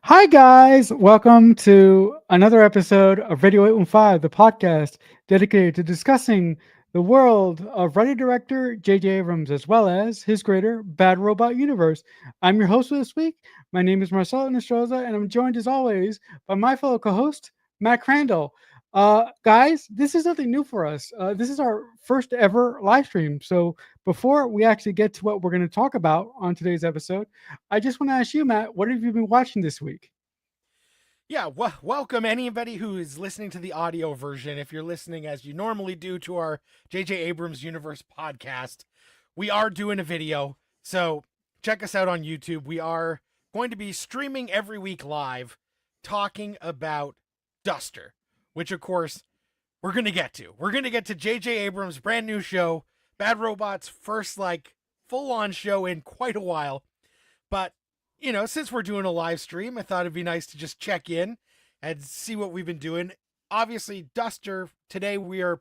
Hi, guys. Welcome to another episode of Radio 815, the podcast dedicated to discussing the world of writer director J.J. Abrams as well as his greater Bad Robot universe. I'm your host for this week. My name is Marcelo Inostroza, and I'm joined as always by my fellow co host, Matt Crandall. Guys, this is nothing new for us. This is our first ever live stream. So before we actually get to what we're going to talk about on today's episode, I just want to ask you, Matt, what have you been watching this week? Yeah, welcome anybody who is listening to the audio version. If you're listening as you normally do to our J.J. Abrams Universe podcast, we are doing a video. So check us out on YouTube. We are going to be streaming every week live talking about Duster, which of course we're going to get to. We're going to get to J.J. Abrams' brand new show, Bad Robot's first full on show in quite a while. But since we're doing a live stream, I thought it'd be nice to just check in and see what we've been doing. Obviously, Duster. Today we're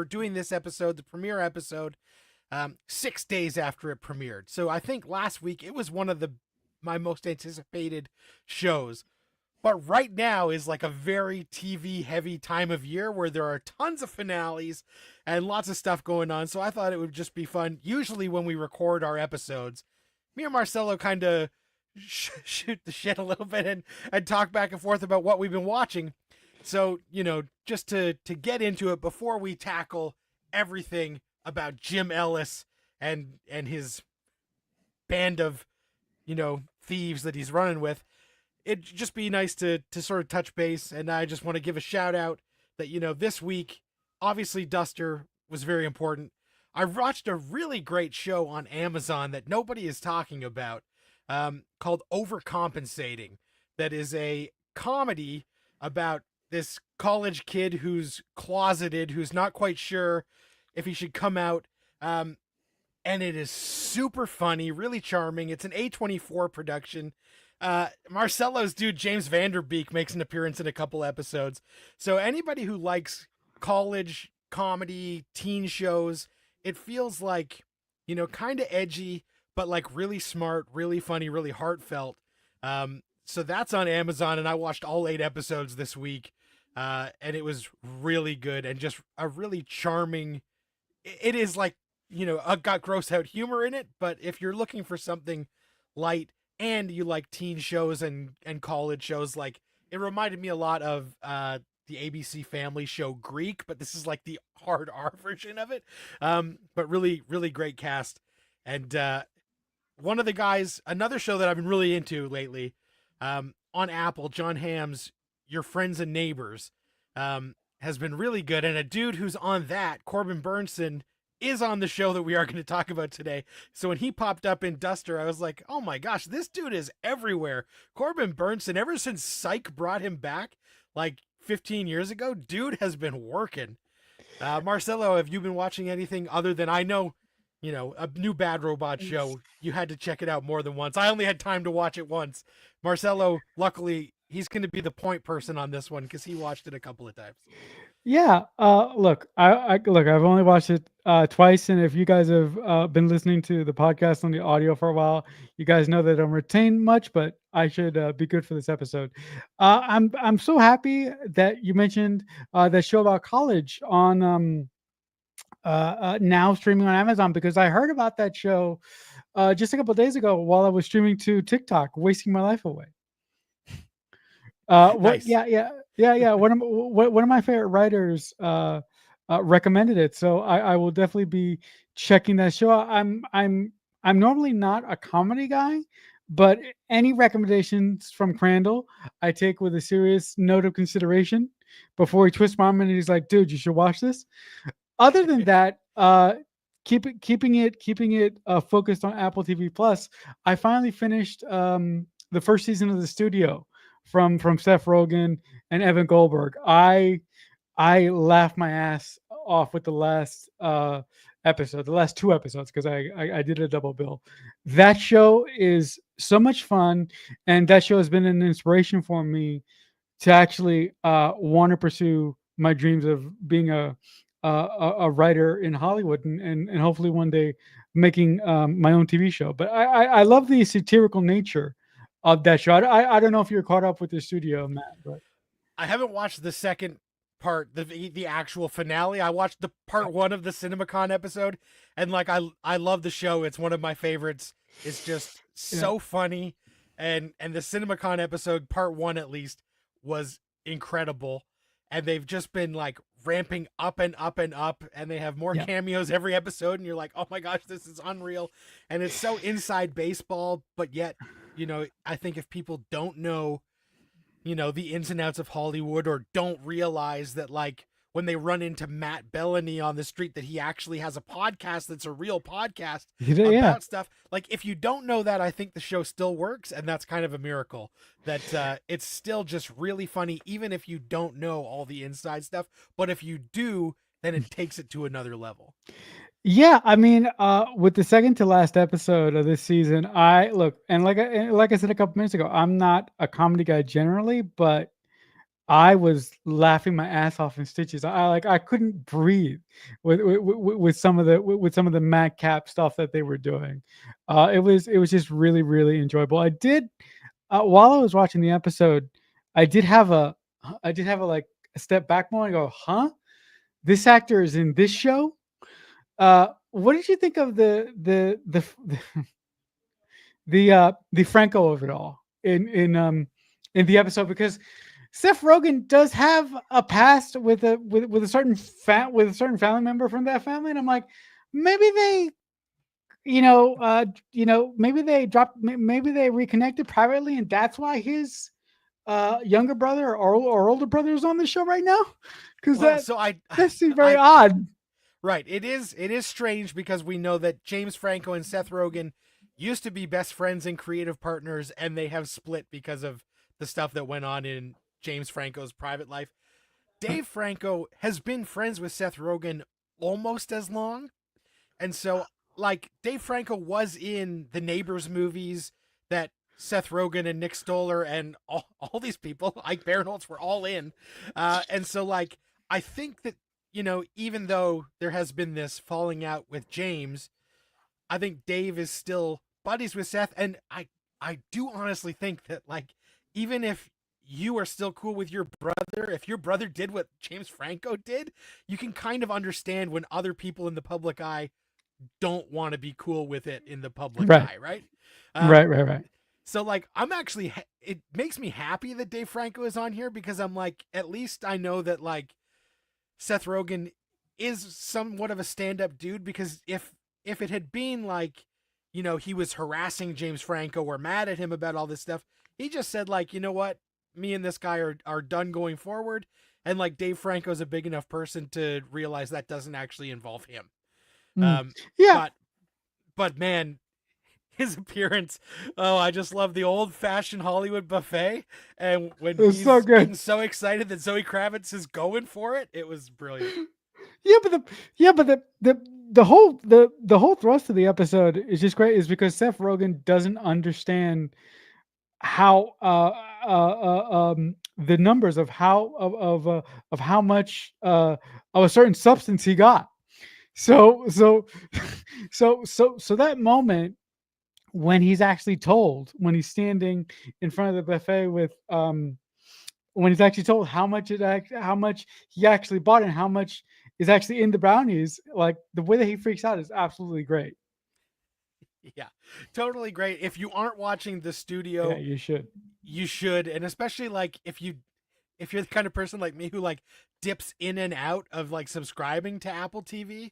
doing this episode, the premiere episode, 6 days after it premiered. So I think last week it was one of my most anticipated shows. But right now is like a very TV heavy time of year where there are tons of finales and lots of stuff going on. So I thought it would just be fun. Usually when we record our episodes, me and Marcelo kind of shoot the shit a little bit and talk back and forth about what we've been watching. So, just to get into it before we tackle everything about Jim Ellis and his band of, thieves that he's running with, it'd just be nice to sort of touch base. And I just want to give a shout out that, this week, obviously Duster was very important. I watched a really great show on Amazon that nobody is talking about, called Overcompensating. That is a comedy about this college kid who's closeted, who's not quite sure if he should come out. And it is super funny, really charming. It's an A24 production. Marcelo's dude, James Vanderbeek, makes an appearance in a couple episodes. So anybody who likes college comedy, teen shows, it feels like, kind of edgy, but like really smart, really funny, really heartfelt. So that's on Amazon, and I watched all 8 episodes this week, and it was really good and just a really charming. It is like got gross out humor in it, but if you're looking for something light and you like teen shows and college shows, like it reminded me a lot of the ABC Family show Greek, but this is like the hard R version of it. But really, really great cast. And one of the guys, another show that I've been really into lately, on Apple, John Hamm's Your Friends and Neighbors, has been really good. And a dude who's on that, Corbin Burnson, is on the show that we are going to talk about today. So when he popped up in Duster, I was like, oh my gosh, this dude is everywhere. Corbin Burnson, ever since Psych brought him back like 15 years ago, dude has been working. Marcelo, have you been watching anything other than, I know, a new Bad Robot show? You had to check it out more than once. I only had time to watch it once. Marcelo, luckily, he's going to be the point person on this one because he watched it a couple of times. Yeah. Look, look. I've only watched it twice, and if you guys have been listening to the podcast on the audio for a while, you guys know that I don't retain much, but I should be good for this episode. I'm so happy that you mentioned that show about college on now streaming on Amazon because I heard about that show just a couple of days ago while I was streaming to TikTok, wasting my life away. What? Nice. Yeah. One of my favorite writers recommended it, so I will definitely be checking that show out. I'm normally not a comedy guy, but any recommendations from Crandall, I take with a serious note of consideration before he twists my arm and he's like, "Dude, you should watch this." Other than that, keeping it focused on Apple TV Plus. I finally finished the first season of The Studio from Seth Rogen and Evan Goldberg. I laughed my ass off with the last episode, the last 2 episodes, because I did a double bill. That show is so much fun, and that show has been an inspiration for me to actually want to pursue my dreams of being a writer in Hollywood and hopefully one day making my own TV show. But I love the satirical nature of that show. I don't know if you're caught up with the studio, Matt, but I haven't watched the second part, the actual finale. I watched the part one of the CinemaCon episode, and like I love the show. It's one of my favorites. It's just yeah, so funny, and the CinemaCon episode part one at least was incredible, and they've just been like ramping up and up and up, and they have more yeah. cameos every episode, and you're like, oh my gosh, this is unreal, and it's so inside baseball, but yet, I think if people don't know the ins and outs of Hollywood, or don't realize that, like, when they run into Matt Bellany on the street, that he actually has a podcast that's a real podcast Yeah. about stuff. Like, if you don't know that, I think the show still works, and that's kind of a miracle that it's still just really funny, even if you don't know all the inside stuff. But if you do, then it takes it to another level. Yeah, I mean, with the second to last episode of this season, I look, and like I said a couple minutes ago, I'm not a comedy guy generally, but I was laughing my ass off in stitches. I couldn't breathe with some of the madcap stuff that they were doing. It was just really really enjoyable. I did while I was watching the episode, I did have a like a step back moment and go, huh? This actor is in this show. What did you think of the Franco of it all in the episode? Because Seth Rogen does have a past with a certain family member from that family, and I'm like, maybe they, maybe they maybe they reconnected privately, and that's why his younger brother or older brother is on the show right now. Because Well, so that seems very odd. Right. It is strange because we know that James Franco and Seth Rogen used to be best friends and creative partners, and they have split because of the stuff that went on in James Franco's private life. Dave Franco has been friends with Seth Rogen almost as long. And so, like, Dave Franco was in the Neighbors movies that Seth Rogen and Nick Stoller and all these people, Ike Barinholtz, were all in. And so, like, I think that, even though there has been this falling out with James, I think Dave is still buddies with Seth. And I do honestly think that, like, even if you are still cool with your brother, if your brother did what James Franco did, you can kind of understand when other people in the public eye don't want to be cool with it in the public Right, eye, right? right. So, like, I'm actually, it makes me happy that Dave Franco is on here, because I'm like, at least I know that, like, Seth Rogen is somewhat of a stand-up dude, because if it had been like, he was harassing James Franco or mad at him about all this stuff, he just said, like, you know what, me and this guy are done going forward. And, like, Dave Franco's a big enough person to realize that doesn't actually involve him. Mm. Um, Yeah, but man, his appearance, oh, I just love the old-fashioned Hollywood buffet, and when it was he's so good. getting so excited that Zoe Kravitz is going for it, it was brilliant. The whole thrust of the episode is just great. Is because Seth Rogen doesn't understand how the numbers of how much of a certain substance he got. So so that moment when he's actually told, when he's standing in front of the buffet with when he's actually told how much he actually bought and how much is actually in the brownies, like the way that he freaks out is absolutely great. Yeah, totally great. If you aren't watching the Yeah, studio, you should. you should, and especially, like, if you're the kind of person like me who, like, dips in and out of, like, subscribing to Apple TV,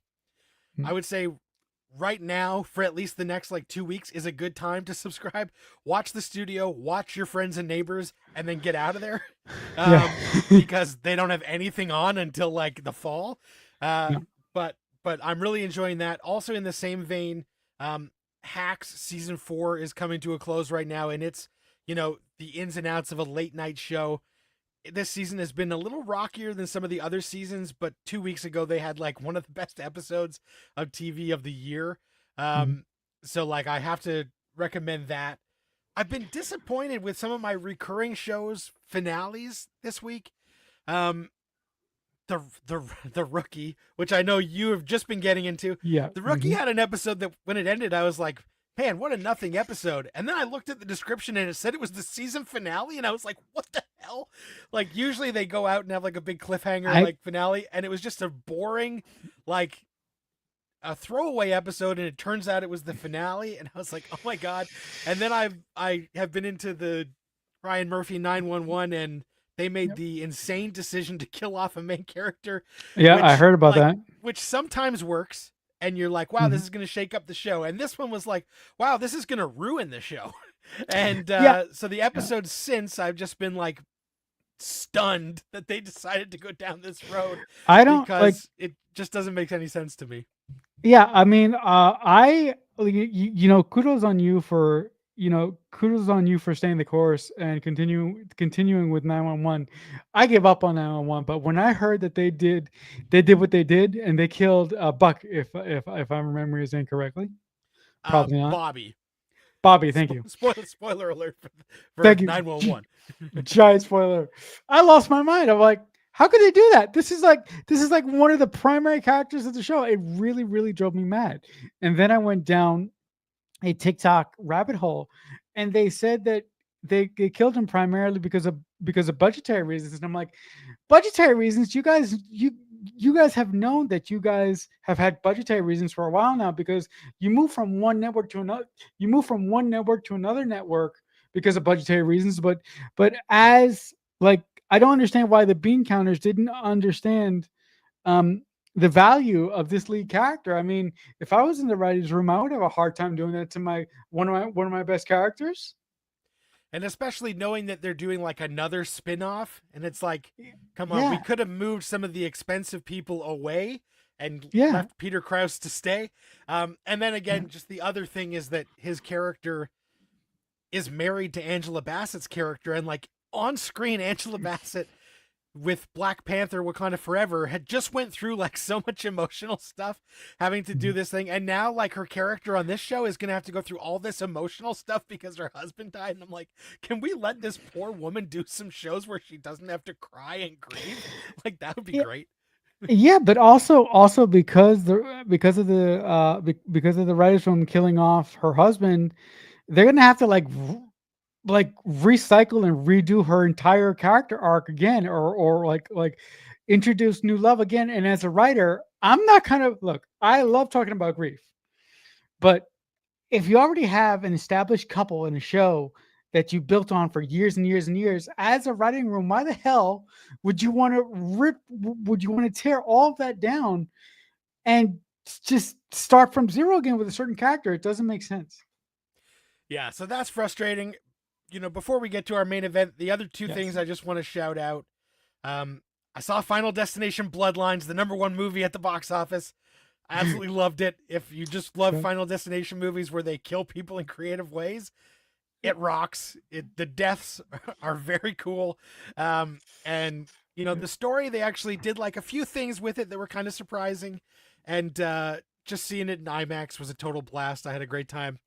Mm. I would say right now, for at least the next, like, 2 weeks, is a good time to subscribe. Watch the studio, watch your friends and neighbors, and then get out of there, Yeah. because they don't have anything on until, like, the fall. Yeah. But I'm really enjoying that. Also, in the same vein, Hacks season 4 is coming to a close right now, and it's, the ins and outs of a late night show. This season has been a little rockier than some of the other seasons, but 2 weeks ago they had, like, one of the best episodes of TV of the year. Mhm. So, like, I have to recommend that. I've been disappointed with some of my recurring shows finales this week. Um, the Rookie, which I know you have just been getting into. Yeah. The Rookie Mhm. had an episode that when it ended, I was like, man, what a nothing episode. And then I looked at the description and it said it was the season finale. And I was like, what the hell? Like, usually they go out and have like a big cliffhanger, I like finale. And it was just a boring, like, a throwaway episode. And it turns out it was the finale. And I was like, oh my God. And then I have been into the Ryan Murphy 911 and they made Yep. the insane decision to kill off a main character, Yeah, I which heard about like that. which sometimes works and you're like, wow, this Mhm. is going to shake up the show. And this one was like, wow, this is going to ruin the show. And Yeah, so the yeah. episodes since, I've just been like stunned that they decided to go down this road I don't like. because it just doesn't make any sense to me. Yeah, I mean, kudos on you for kudos on you for staying the course and continuing with 911. I gave up on 911, but when I heard that they did what they did and they killed Buck, if I'm remembering his name correctly, probably not. Bobby, Bobby, thank you, spoiler alert for thank you. 911. Giant spoiler. I lost my mind. I'm like, how could they do that? This is like one of the primary characters of the show. It really, really drove me mad. And then I went down a TikTok rabbit hole, and they said that they killed him primarily because of budgetary reasons. And I'm like, budgetary reasons? You guys have known that you guys have had budgetary reasons for a while now because you move from one network to another. You move from one network to another network because of budgetary reasons. But as like, I don't understand why the bean counters didn't understand um, the value of this lead character. I mean, if I was in the writers' room, I would have a hard time doing that to my one of my best characters. And especially knowing that they're doing like another spin-off and it's like, come on, we Yeah, could have moved some of the expensive people away and yeah, left Peter Krause to stay. And then yeah. again, just the other thing is that his character is married to Angela Bassett's character, and like on screen, Angela Bassett with Black Panther Wakanda Forever had just went through like so much emotional stuff having to do Mhm. this thing, and now like her character on this show is gonna have to go through all this emotional stuff because her husband died. And I'm like, can we let this poor woman do some shows where she doesn't have to cry and grieve? Like, that would be Yeah, great. yeah, but also because of the writers' room killing off her husband, they're gonna have to like recycle and redo her entire character arc again, or like introduce new love again. And as a writer, I'm not kind of look. I love talking about grief, but if you already have an established couple in a show that you built on for years and years and years, as a writing room, why the hell would you want to rip? Would you want to tear all of that down and just start from zero again with a certain character? It doesn't make sense. Yeah, so that's frustrating. Before we get to our main event, the other two things Yes. I just want to shout out. I saw Final Destination Bloodlines, the #1 movie at the box office. I absolutely loved it. If you just love Okay. Final Destination movies where they kill people in creative ways, it rocks. The deaths are very cool. And the story, they actually did like a few things with it that were kind of surprising. And just seeing it in IMAX was a total blast. I had a great time.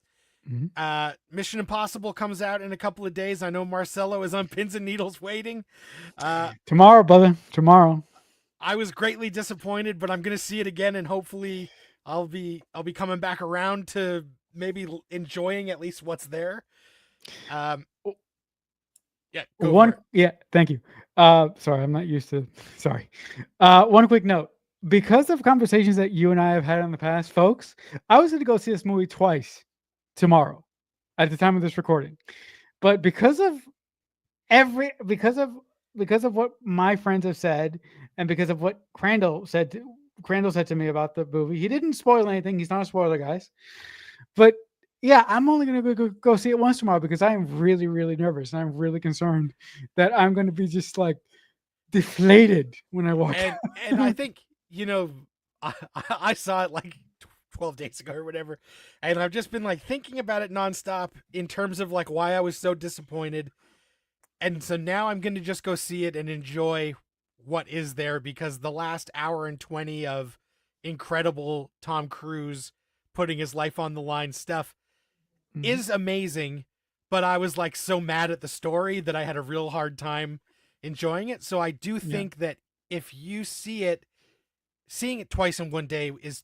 Mhm. Mission Impossible comes out in a couple of days. I know Marcelo is on pins and needles waiting. Tomorrow, brother. Tomorrow. I was greatly disappointed, but I'm gonna see it again, and hopefully I'll be coming back around to maybe enjoying at least what's there. Um, yeah, go for One, it. yeah, thank you. Sorry, I'm not used to. Sorry. One quick note. Because of conversations that you and I have had in the past, folks, I was going to go see this movie twice tomorrow at the time of this recording. But every because of what my friends have said and because of what Crandall said to me about the movie, he didn't spoil anything. He's not a spoiler, guys. But yeah, I'm only gonna go see it once tomorrow because I am really, really nervous and I'm really concerned that I'm gonna be just like deflated when I walk And I out. think I saw it like 12 days ago or whatever, and I've just been like thinking about it nonstop in terms of like why I was so disappointed. And so now I'm going to just go see it and enjoy what is there, because the last hour and 20 of incredible Tom Cruise putting his life on the line stuff Mhm. is amazing, but I was like so mad at the story that I had a real hard time enjoying it. So I do Yeah. think that if you see it, seeing it twice in one day is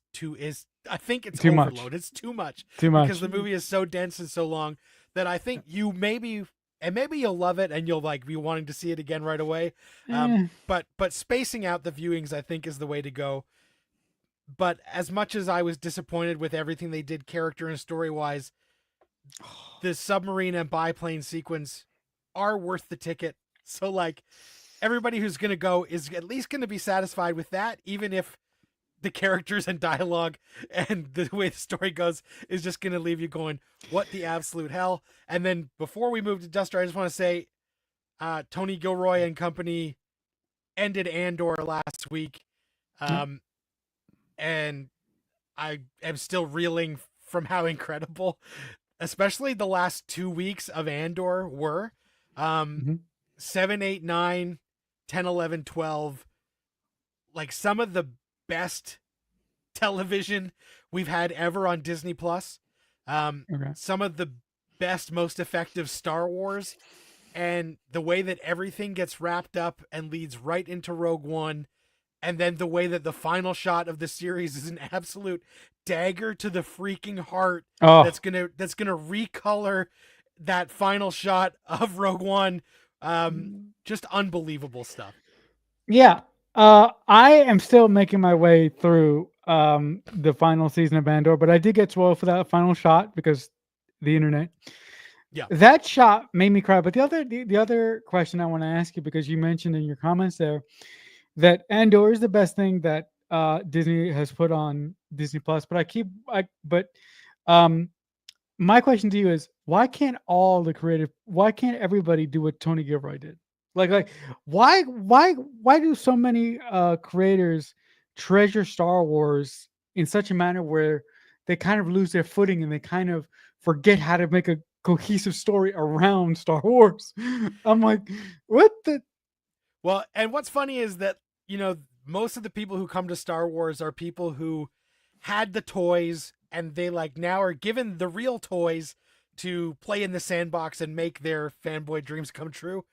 I think it's Too much. overload. It's too much Too because much. the movie is so dense and so long that I think you maybe and maybe you'll love it and you'll like be wanting to see it again right away. Eh. But spacing out the viewings I think is the way to go. But as much as I was disappointed with everything they did character and story wise, the submarine and biplane sequence are worth the ticket. So like everybody who's going to go is at least going to be satisfied with that, even if the characters and dialogue and the way the story goes is just going to leave you going, what the absolute hell? And then before we move to Duster, I just want to say Tony Gilroy and company ended Andor last week. And I am still reeling from how incredible, especially the last 2 weeks of Andor were. 7, 8, 9, 10, 11, 12. Like some of the best television we've had ever on Disney Plus. Some of the best, most effective Star Wars, and the way that everything gets wrapped up and leads right into Rogue One, and then the way that the final shot of the series is an absolute dagger to the freaking heart. That's gonna recolor that final shot of Rogue One. Just unbelievable stuff. Yeah. I am still making my way through the final season of Andor, but I did get spoiled for that final shot because the internet. Yeah. That shot made me cry. But the other question I want to ask you, because you mentioned in your comments there that Andor is the best thing that Disney has put on Disney Plus. But my question to you is, why can't why can't everybody do what Tony Gilroy did? Like why do so many creators treasure Star Wars in such a manner where they kind of lose their footing and they kind of forget how to make a cohesive story around Star Wars? I'm like, what the? Well, and what's funny is that, most of the people who come to Star Wars are people who had the toys and they like now are given the real toys to play in the sandbox and make their fanboy dreams come true.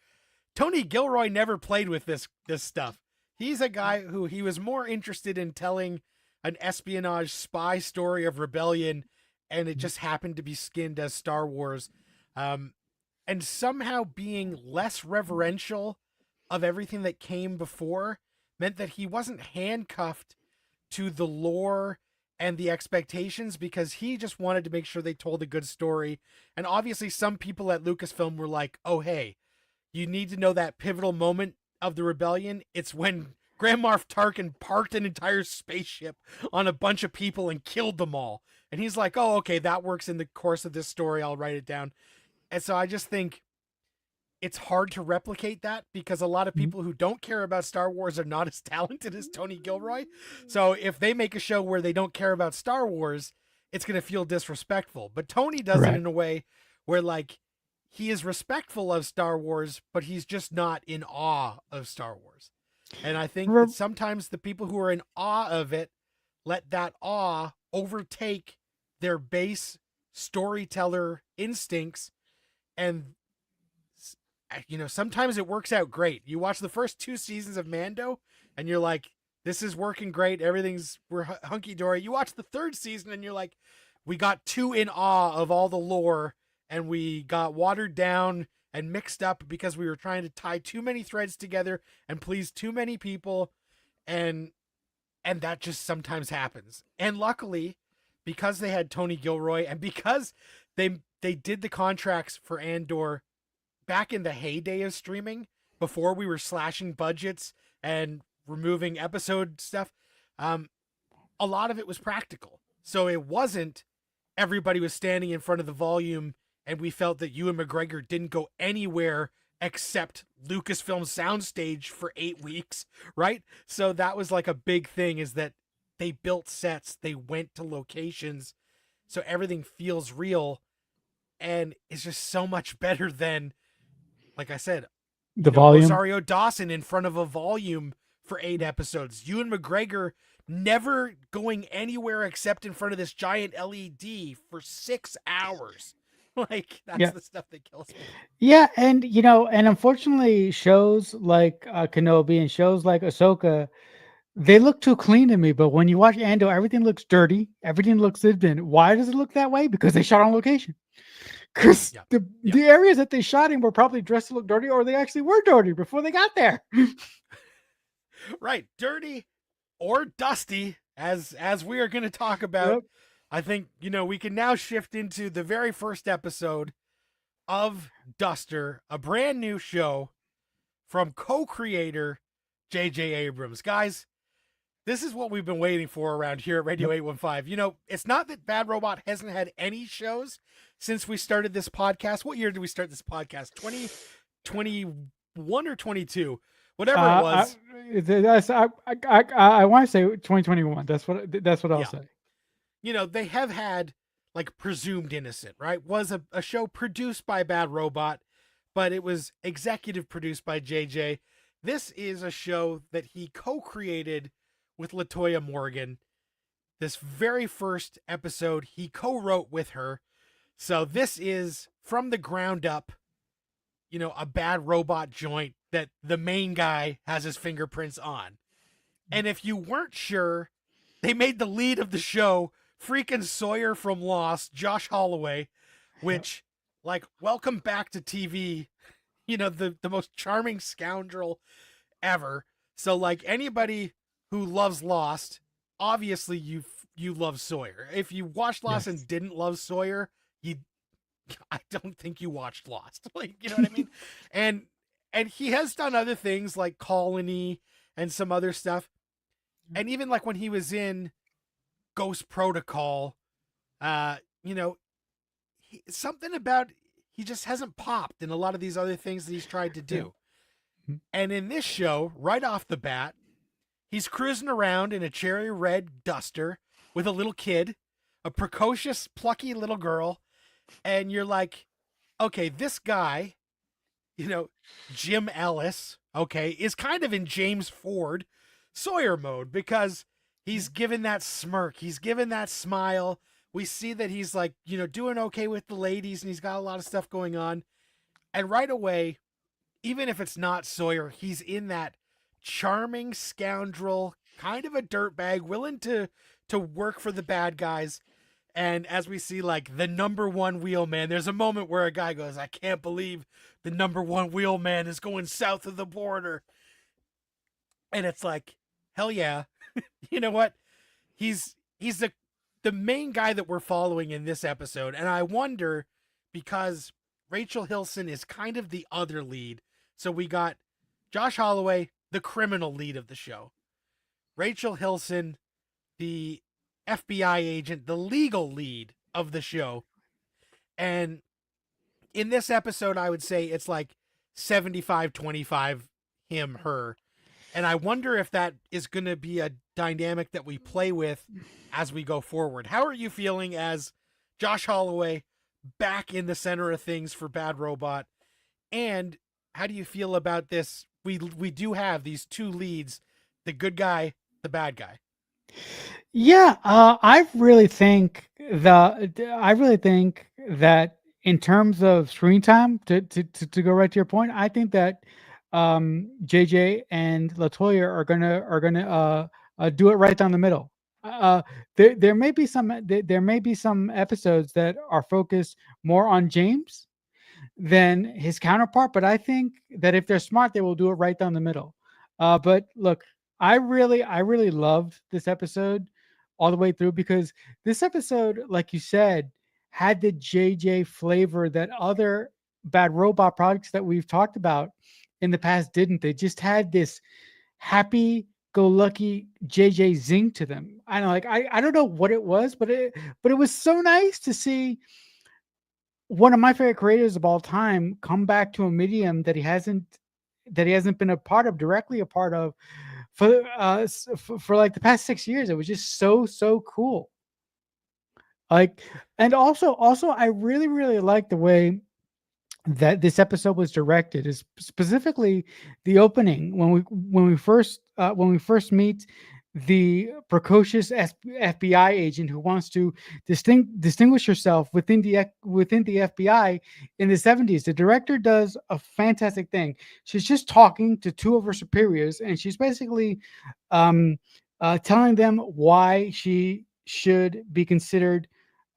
Tony Gilroy never played with this stuff. He's a guy who he was more interested in telling an espionage spy story of rebellion, and it just happened to be skinned as Star Wars. And somehow being less reverential of everything that came before meant that he wasn't handcuffed to the lore and the expectations because he just wanted to make sure they told a good story. And obviously some people at Lucasfilm were like, oh, hey, you need to know that pivotal moment of the rebellion. It's when Grand Moff Tarkin parked an entire spaceship on a bunch of people and killed them all. And he's like, oh, okay, that works in the course of this story. I'll write it down. And so I just think it's hard to replicate that because a lot of people who don't care about Star Wars are not as talented as Tony Gilroy. So if they make a show where they don't care about Star Wars, it's going to feel disrespectful. But Tony does it in a way where like he is respectful of Star Wars, but he's just not in awe of Star Wars. And I think that sometimes the people who are in awe of it let that awe overtake their base storyteller instincts. And sometimes it works out great. You watch the first 2 seasons of Mando and you're like, this is working great. We're hunky dory. You watch the 3rd season and you're like, we got too in awe of all the lore and we got watered down and mixed up because we were trying to tie too many threads together and please too many people. And that just sometimes happens. And luckily, because they had Tony Gilroy and because they did the contracts for Andor back in the heyday of streaming, before we were slashing budgets and removing episode stuff, a lot of it was practical. So it wasn't everybody was standing in front of the volume and we felt that Ewan McGregor didn't go anywhere except Lucasfilm soundstage for 8 weeks, right? So that was like a big thing, is that they built sets, they went to locations, so everything feels real, and it's just so much better than, like I said, the volume. Rosario Dawson in front of a volume for 8 episodes. Ewan McGregor never going anywhere except in front of this giant LED for 6 hours. Like, that's the stuff that kills me. Yeah, and and unfortunately shows like Kenobi and shows like Ahsoka, they look too clean to me. But when you watch Ando, everything looks dirty. Everything looks lived in. Why does it look that way? Because they shot on location. Because Yep. the Yep. the areas that they shot in were probably dressed to look dirty, or they actually were dirty before they got there. Right. Dirty or dusty, as we are going to talk about. Yep. I think, we can now shift into the very first episode of Duster, a brand new show from co-creator J.J. Abrams. Guys, this is what we've been waiting for around here at Radio 815. It's not that Bad Robot hasn't had any shows since we started this podcast. What year did we start this podcast? 2021 or 22? Whatever it was. I want to say 2021. That's what I'll Yeah. say. They have had like Presumed Innocent, right? Was a show produced by Bad Robot, but it was executive produced by JJ. This is a show that he co-created with LaToya Morgan. This very first episode he co-wrote with her. So this is from the ground up, a Bad Robot joint that the main guy has his fingerprints on. And if you weren't sure, they made the lead of the show freaking Sawyer from Lost, Josh Holloway, which, like, welcome back to TV, the most charming scoundrel ever. So, like, anybody who loves Lost, obviously you love Sawyer. If you watched Lost and didn't love Sawyer, I don't think you watched Lost. Like, you know what I mean? And he has done other things like Colony and some other stuff. And even like when he was in Ghost Protocol, something about he just hasn't popped in a lot of these other things that he's tried to do. And in this show, right off the bat, he's cruising around in a cherry red Duster with a little kid, a precocious, plucky little girl. And you're like, okay, this guy, Jim Ellis, okay, is kind of in James Ford Sawyer mode because he's given that smirk. He's given that smile. We see that he's like, doing okay with the ladies and he's got a lot of stuff going on. And right away, even if it's not Sawyer, he's in that charming scoundrel, kind of a dirtbag, willing to work for the bad guys. And as we see, like, the number one wheelman, there's a moment where a guy goes, I can't believe the number one wheelman is going south of the border. And it's like, hell yeah. You know what? He's the main guy that we're following in this episode. And I wonder, because Rachel Hilson is kind of the other lead. So we got Josh Holloway, the criminal lead of the show. Rachel Hilson, the FBI agent, the legal lead of the show. And in this episode, I would say it's like 75-25 him, her. And I wonder if that is going to be a dynamic that we play with as we go forward. How are you feeling as Josh Holloway back in the center of things for Bad Robot? And how do you feel about this? We do have these two leads, the good guy, the bad guy. Yeah, I really think that in terms of screen time, to go right to your point, I think that JJ and LaToya are gonna do it right down the middle. There may be some episodes that are focused more on James than his counterpart, but I think that if they're smart, they will do it right down the middle. But look, I really loved this episode all the way through because this episode, like you said, had the JJ flavor that other Bad Robot products that we've talked about in the past didn't. They just had this happy-go-lucky JJ zing to them. I don't know what it was, but it was so nice to see one of my favorite creators of all time come back to a medium that he hasn't been directly a part of for like the past 6 years. It was just so cool. Like, and also I really like the way that this episode was directed, is specifically the opening when we first meet the precocious FBI agent who wants to distinguish herself within the FBI in the 70s. The director does a fantastic thing. She's just talking to two of her superiors, and she's basically telling them why she should be considered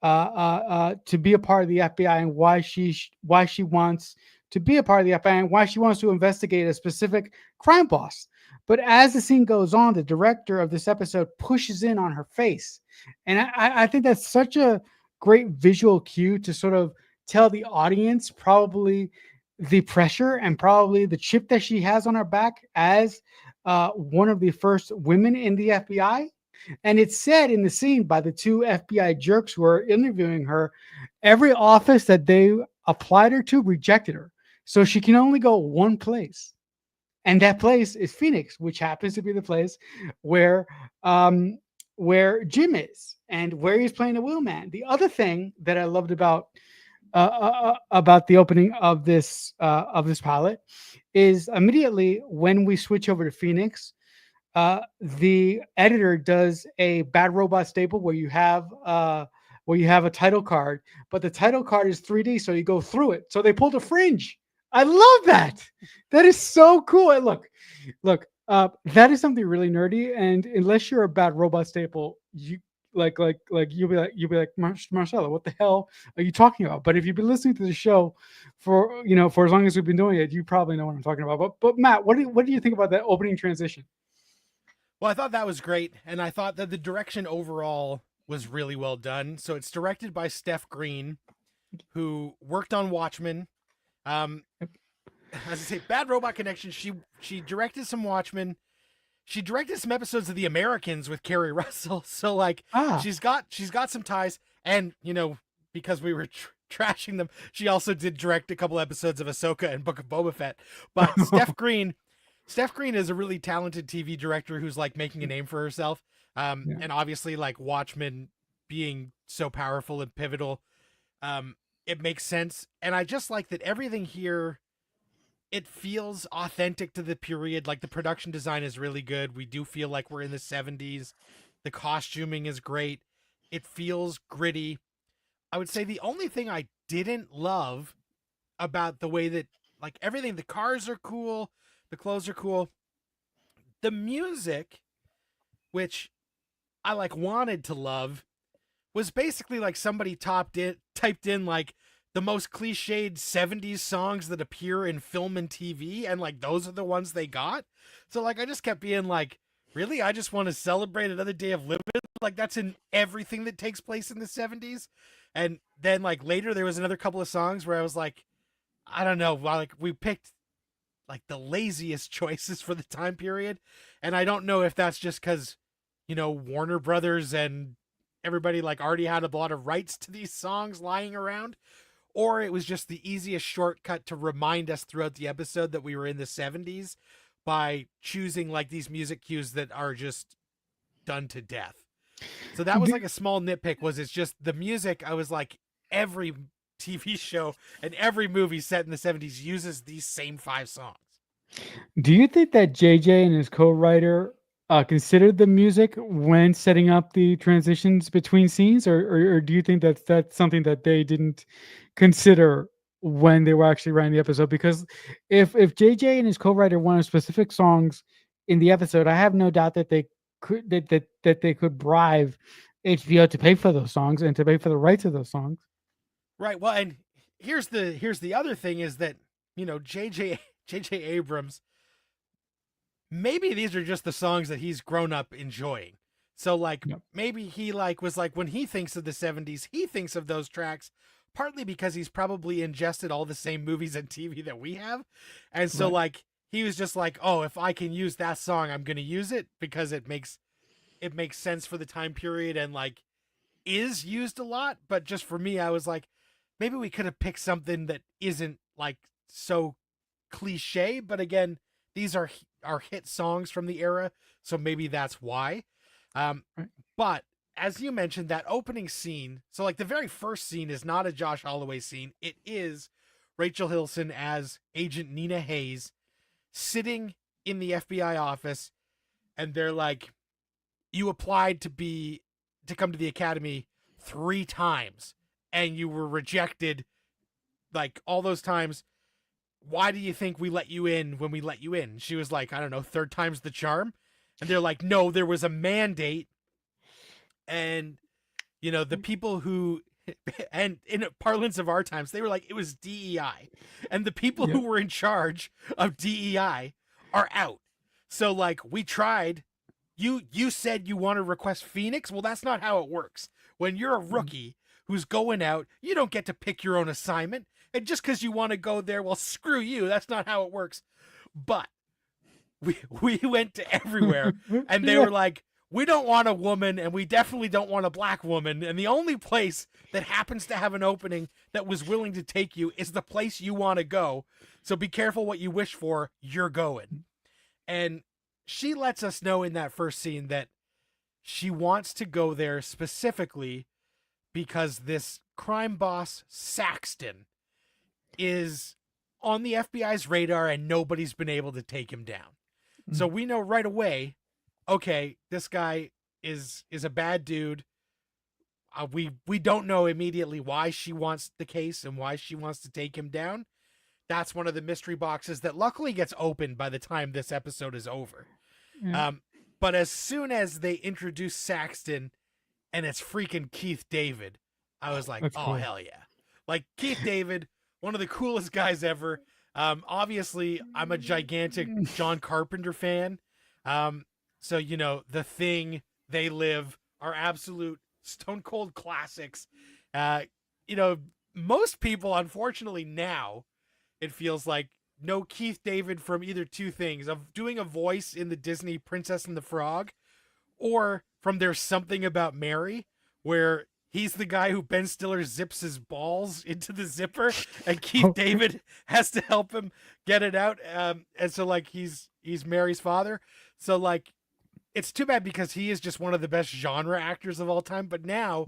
to be a part of the FBI, and why she wants to be a part of the FBI, and why she wants to investigate a specific crime boss. But as the scene goes on, the director of this episode pushes in on her face, and I think that's such a great visual cue to sort of tell the audience probably the pressure and probably the chip that she has on her back as one of the first women in the FBI. And it's said in the scene by the two FBI jerks who are interviewing her, every office that they applied her to rejected her. So she can only go one place. And that place is Phoenix, which happens to be the place where Jim is and where he's playing the wheelman. The other thing that I loved about the opening of this pilot is immediately when we switch over to Phoenix, the editor does a Bad Robot staple where you have a title card, but the title card is 3D, so you go through it. So they pulled a fringe. I love that. That is so cool. And look, that is something really nerdy. And unless you're a Bad Robot staple, you you'll be like Marcelo, what the hell are you talking about? But if you've been listening to the show for for as long as we've been doing it, you probably know what I'm talking about. But Matt, what do you think about that opening transition? Well, I thought that was great, and I thought that the direction overall was really well done. So it's directed by Steph Green, who worked on Watchmen. As I say, Bad Robot Connection. She directed some Watchmen. She directed some episodes of The Americans with Kerry Russell. So like, she's got some ties, and because we were trashing them, she also did direct a couple episodes of Ahsoka and Book of Boba Fett. But Steph Green is a really talented TV director who's like making a name for herself. And obviously like Watchmen being so powerful and pivotal, it makes sense. And I just like that everything here, it feels authentic to the period. Like the production design is really good. We do feel like we're in the 70s. The costuming is great. It feels gritty. I would say the only thing I didn't love about the way that like everything, the cars are cool, the clothes are cool. The music, which I like wanted to love, was basically like somebody typed in like the most cliched 70s songs that appear in film and TV, and like those are the ones they got. So like I just kept being like, really? I just want to celebrate another day of living. Like that's in everything that takes place in the 70s. And then like later there was another couple of songs where I was like, I don't know, like we picked like the laziest choices for the time period. And I don't know if that's just because, Warner Brothers and everybody like already had a lot of rights to these songs lying around, or it was just the easiest shortcut to remind us throughout the episode that we were in the 70s by choosing like these music cues that are just done to death. So that was like a small nitpick, was it's just the music. I was like, every TV show and every movie set in the 70s uses these same 5 songs. Do you think that JJ and his co-writer considered the music when setting up the transitions between scenes, or do you think that that's something that they didn't consider when they were actually writing the episode? Because if JJ and his co-writer wanted specific songs in the episode, I have no doubt that they could that they could bribe HBO to pay for those songs and to pay for the rights of those songs. Right. Well, and here's the other thing is that, JJ Abrams, maybe these are just the songs that he's grown up enjoying. So like maybe he like was like when he thinks of the 70s, he thinks of those tracks partly because he's probably ingested all the same movies and TV that we have. And so like he was just like, "Oh, if I can use that song, I'm going to use it because it makes sense for the time period and like is used a lot." But just for me, I was like, maybe we could have picked something that isn't like so cliche, but again, these are hit songs from the era, so maybe that's why. But as you mentioned, that opening scene, so like the very first scene is not a Josh Holloway scene. It is Rachel Hilson as Agent Nina Hayes sitting in the FBI office, and they're like, you applied to come to the academy 3 times and you were rejected like all those times. Why do you think we let you in when we let you in? She was like, I don't know, third time's the charm. And they're like, no, there was a mandate. And, the people who, and in parlance of our times, they were like, it was DEI. And the people who were in charge of DEI are out. So, like, we tried. You said you want to request Phoenix? Well, that's not how it works. When you're a rookie who's going out, you don't get to pick your own assignment. And just because you want to go there, well, screw you. That's not how it works. But we went to everywhere, and they were like, we don't want a woman, and we definitely don't want a black woman. And the only place that happens to have an opening that was willing to take you is the place you want to go. So be careful what you wish for. You're going. And she lets us know in that first scene that she wants to go there specifically because this crime boss, Saxton, is on the FBI's radar and nobody's been able to take him down. So we know right away, okay, this guy is a bad dude. We don't know immediately why she wants the case and why she wants to take him down. That's one of the mystery boxes that luckily gets opened by the time this episode is over. Yeah. But as soon as they introduce Saxton and it's freaking Keith David, I was like, That's oh, cool. hell yeah. Like, Keith David, one of the coolest guys ever. Obviously, I'm a gigantic John Carpenter fan. So, The Thing, They Live are absolute stone cold classics. Most people, unfortunately, now, it feels like, know Keith David from either two things, of doing a voice in the Disney Princess and the Frog, or from There's Something About Mary, where he's the guy who Ben Stiller zips his balls into the zipper, and Keith David has to help him get it out. And so, like, he's Mary's father. So, like, it's too bad because he is just one of the best genre actors of all time. But now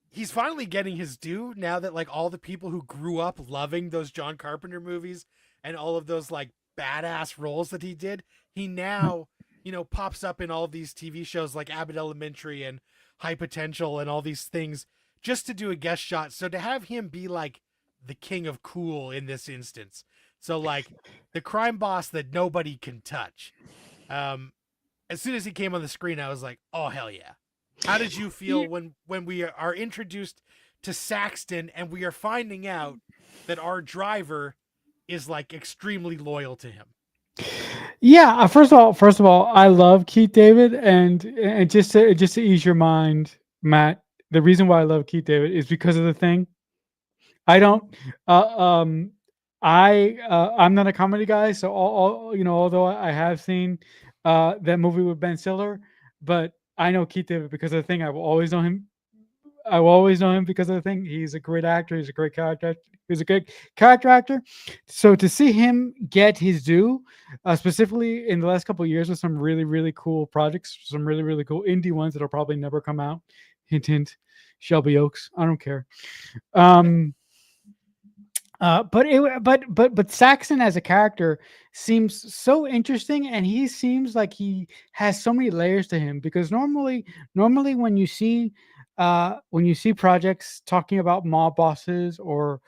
he's finally getting his due, now that, like, all the people who grew up loving those John Carpenter movies and all of those, like, badass roles that he did, he now, pops up in all of these TV shows like Abbott Elementary and High Potential and all these things just to do a guest shot. So to have him be like the king of cool in this instance, so like the crime boss that nobody can touch. As soon as he came on the screen, I was like, oh, hell yeah. How did you feel when we are introduced to Saxton and we are finding out that our driver is like extremely loyal to him? Yeah, first of all, I love Keith David, and just to ease your mind, Matt, the reason why I love Keith David is because of The Thing. I don't, I'm not a comedy guy, so although I have seen that movie with Ben Stiller, but I know Keith David because of The Thing. I will always know him. I will always know him because of The Thing. He's a great actor. He's a great character. He's a good character actor. So to see him get his due, specifically in the last couple of years with some really, really cool projects, some really, really cool indie ones that'll probably never come out. Hint, hint. Shelby Oaks. I don't care. But Saxon as a character seems so interesting, and he seems like he has so many layers to him, because normally when you see projects talking about mob bosses or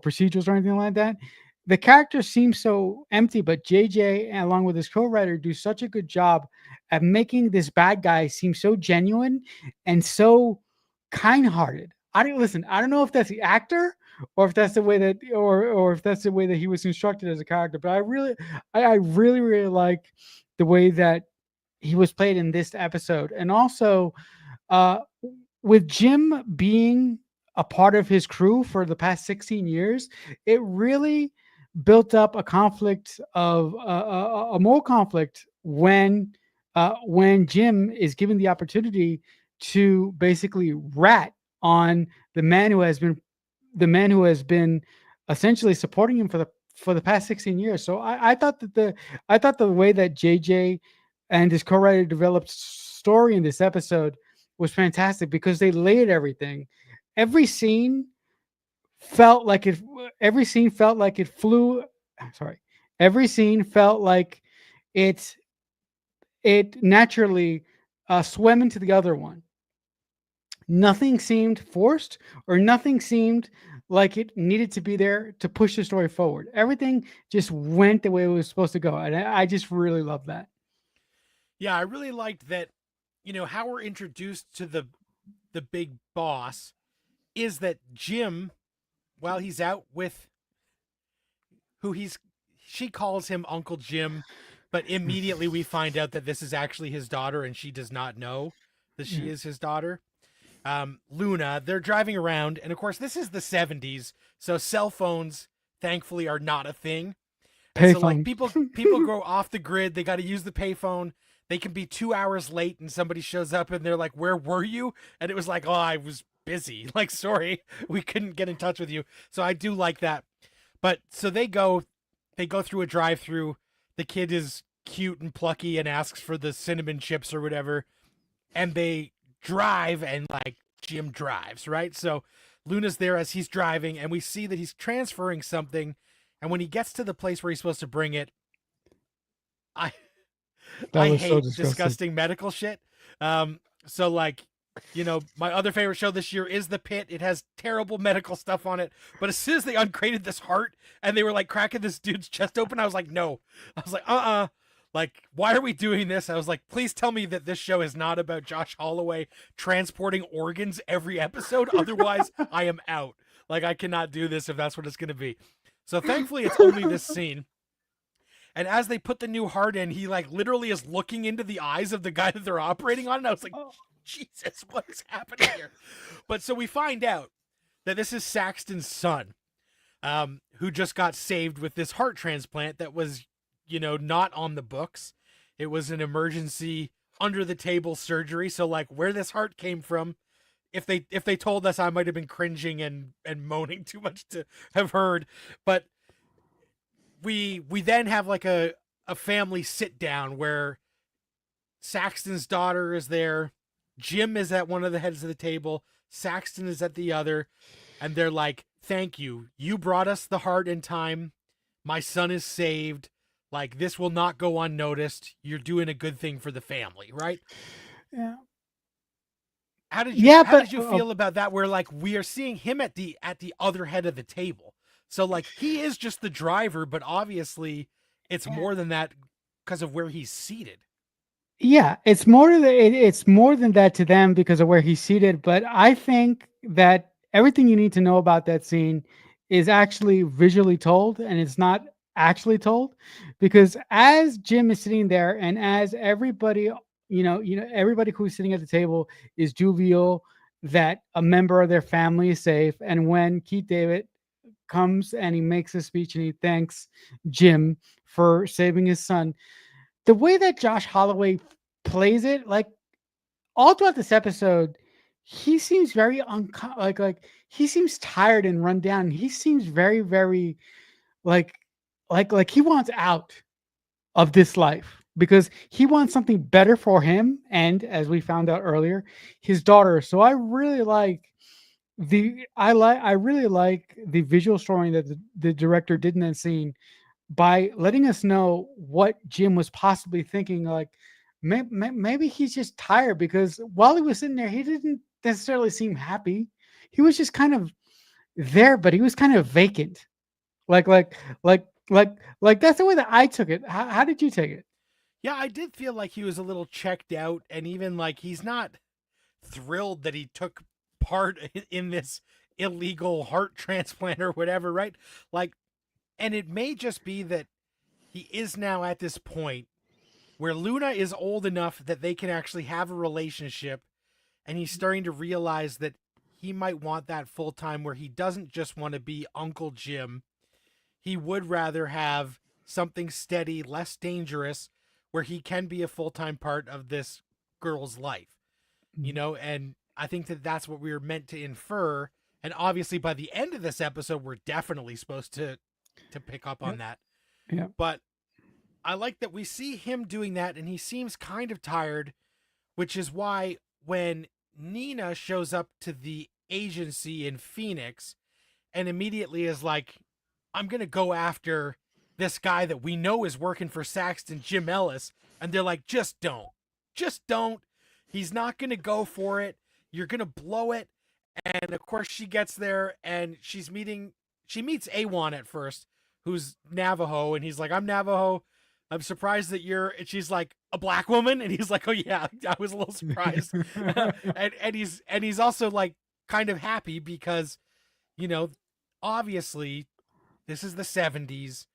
procedures or anything like that, the character seems so empty. But JJ, along with his co-writer, do such a good job at making this bad guy seem so genuine and so kind-hearted. I don't know if that's the actor or if that's the way that or if that's the way that he was instructed as a character, but I really really like the way that he was played in this episode. And also uh with Jim being a part of his crew for the past 16 years, it really built up a conflict of a moral conflict when Jim is given the opportunity to basically rat on the man who has been essentially supporting him for the past 16 years. So I thought that the way that JJ and his co-writer developed story in this episode was fantastic, because they layered everything. Every scene felt like it every scene felt like it flew sorry. Every scene felt like it naturally swim into the other one. Nothing seemed forced or nothing seemed like it needed to be there to push the story forward. Everything just went the way it was supposed to go. And I just really love that. Yeah, I really liked that, how we're introduced to the big boss is that Jim, while he's out with who she calls him Uncle Jim, but immediately we find out that this is actually his daughter and she does not know that she Yeah. is his daughter. Luna, they're driving around, and of course this is the 70s, so cell phones thankfully are not a thing. And so like Payphone. people go off the grid, they got to use the payphone. They can be 2 hours late and somebody shows up and they're like, "Where were you?" And it was like, "Oh, I was busy." Like, "Sorry, we couldn't get in touch with you." So I do like that. But so they go through a drive-through. The kid is cute and plucky and asks for the cinnamon chips or whatever, and they drive, and like Jim drives, right? So Luna's there as he's driving, and we see that he's transferring something, and when he gets to the place where he's supposed to bring it, I That I was so hate disgusting. disgusting medical shit. So like, my other favorite show this year is The Pit. It has terrible medical stuff on it, but as soon as they uncrated this heart and they were like cracking this dude's chest open, I was like, no. I was like, like, why are we doing this? I was like, please tell me that this show is not about Josh Holloway transporting organs every episode. Otherwise, I am out. Like, I cannot do this if that's what it's going to be. So thankfully, it's only this scene. And as they put the new heart in, he like literally is looking into the eyes of the guy that they're operating on. And I was like, Jesus, what is happening here? But so we find out that this is Saxton's son, who just got saved with this heart transplant that was, not on the books. It was an emergency under the table surgery. So like where this heart came from, if they told us, I might have been cringing and moaning too much to have heard. But we then have like a family sit down where Saxton's daughter is there. Jim is at one of the heads of the table. Saxton is at the other. And they're like, thank you. You brought us the heart in time. My son is saved. Like, this will not go unnoticed. You're doing a good thing for the family, right? Yeah. How did But you feel about that? Where like we are seeing him at the other head of the table. So like he is just the driver, but obviously it's more than that because of where he's seated. yeah, it's more than that to them because of where he's seated. But I think that everything you need to know about that scene is actually visually told, and it's not actually told, because as Jim is sitting there, and as everybody, everybody who's sitting at the table is jovial that a member of their family is safe, and when Keith David comes and he makes a speech and he thanks Jim for saving his son, the way that Josh Holloway plays it, like all throughout this episode, he seems very like he seems tired and run down. He seems very, very like like he wants out of this life because he wants something better for him and, as we found out earlier, his daughter. So I really like the visual story that the director did in that scene by letting us know what Jim was possibly thinking. Like, maybe he's just tired, because while he was sitting there, he didn't necessarily seem happy. He was just kind of there, but he was kind of vacant. Like, that's the way that I took it. How did you take it? Yeah, I did feel like he was a little checked out, and even like he's not thrilled that he took part in this illegal heart transplant or whatever, right? Like, and it may just be that he is now at this point where Luna is old enough that they can actually have a relationship, and he's starting to realize that he might want that full time, where he doesn't just want to be Uncle Jim. He would rather have something steady, less dangerous, where he can be a full-time part of this girl's life, and I think that that's what we were meant to infer. And obviously by the end of this episode, we're definitely supposed to pick up on that. Yeah. But I like that we see him doing that, and he seems kind of tired, which is why when Nina shows up to the agency in Phoenix and immediately is like, I'm going to go after this guy that we know is working for Saxton, Jim Ellis. And they're like, just don't. He's not going to go for it. You're going to blow it. And of course, she gets there and she meets Awan at first, who's Navajo. And he's like, I'm Navajo. I'm surprised that you're, and she's like, a black woman. And he's like, oh yeah, I was a little surprised. and he's also like kind of happy because, you know, obviously this is the 70s.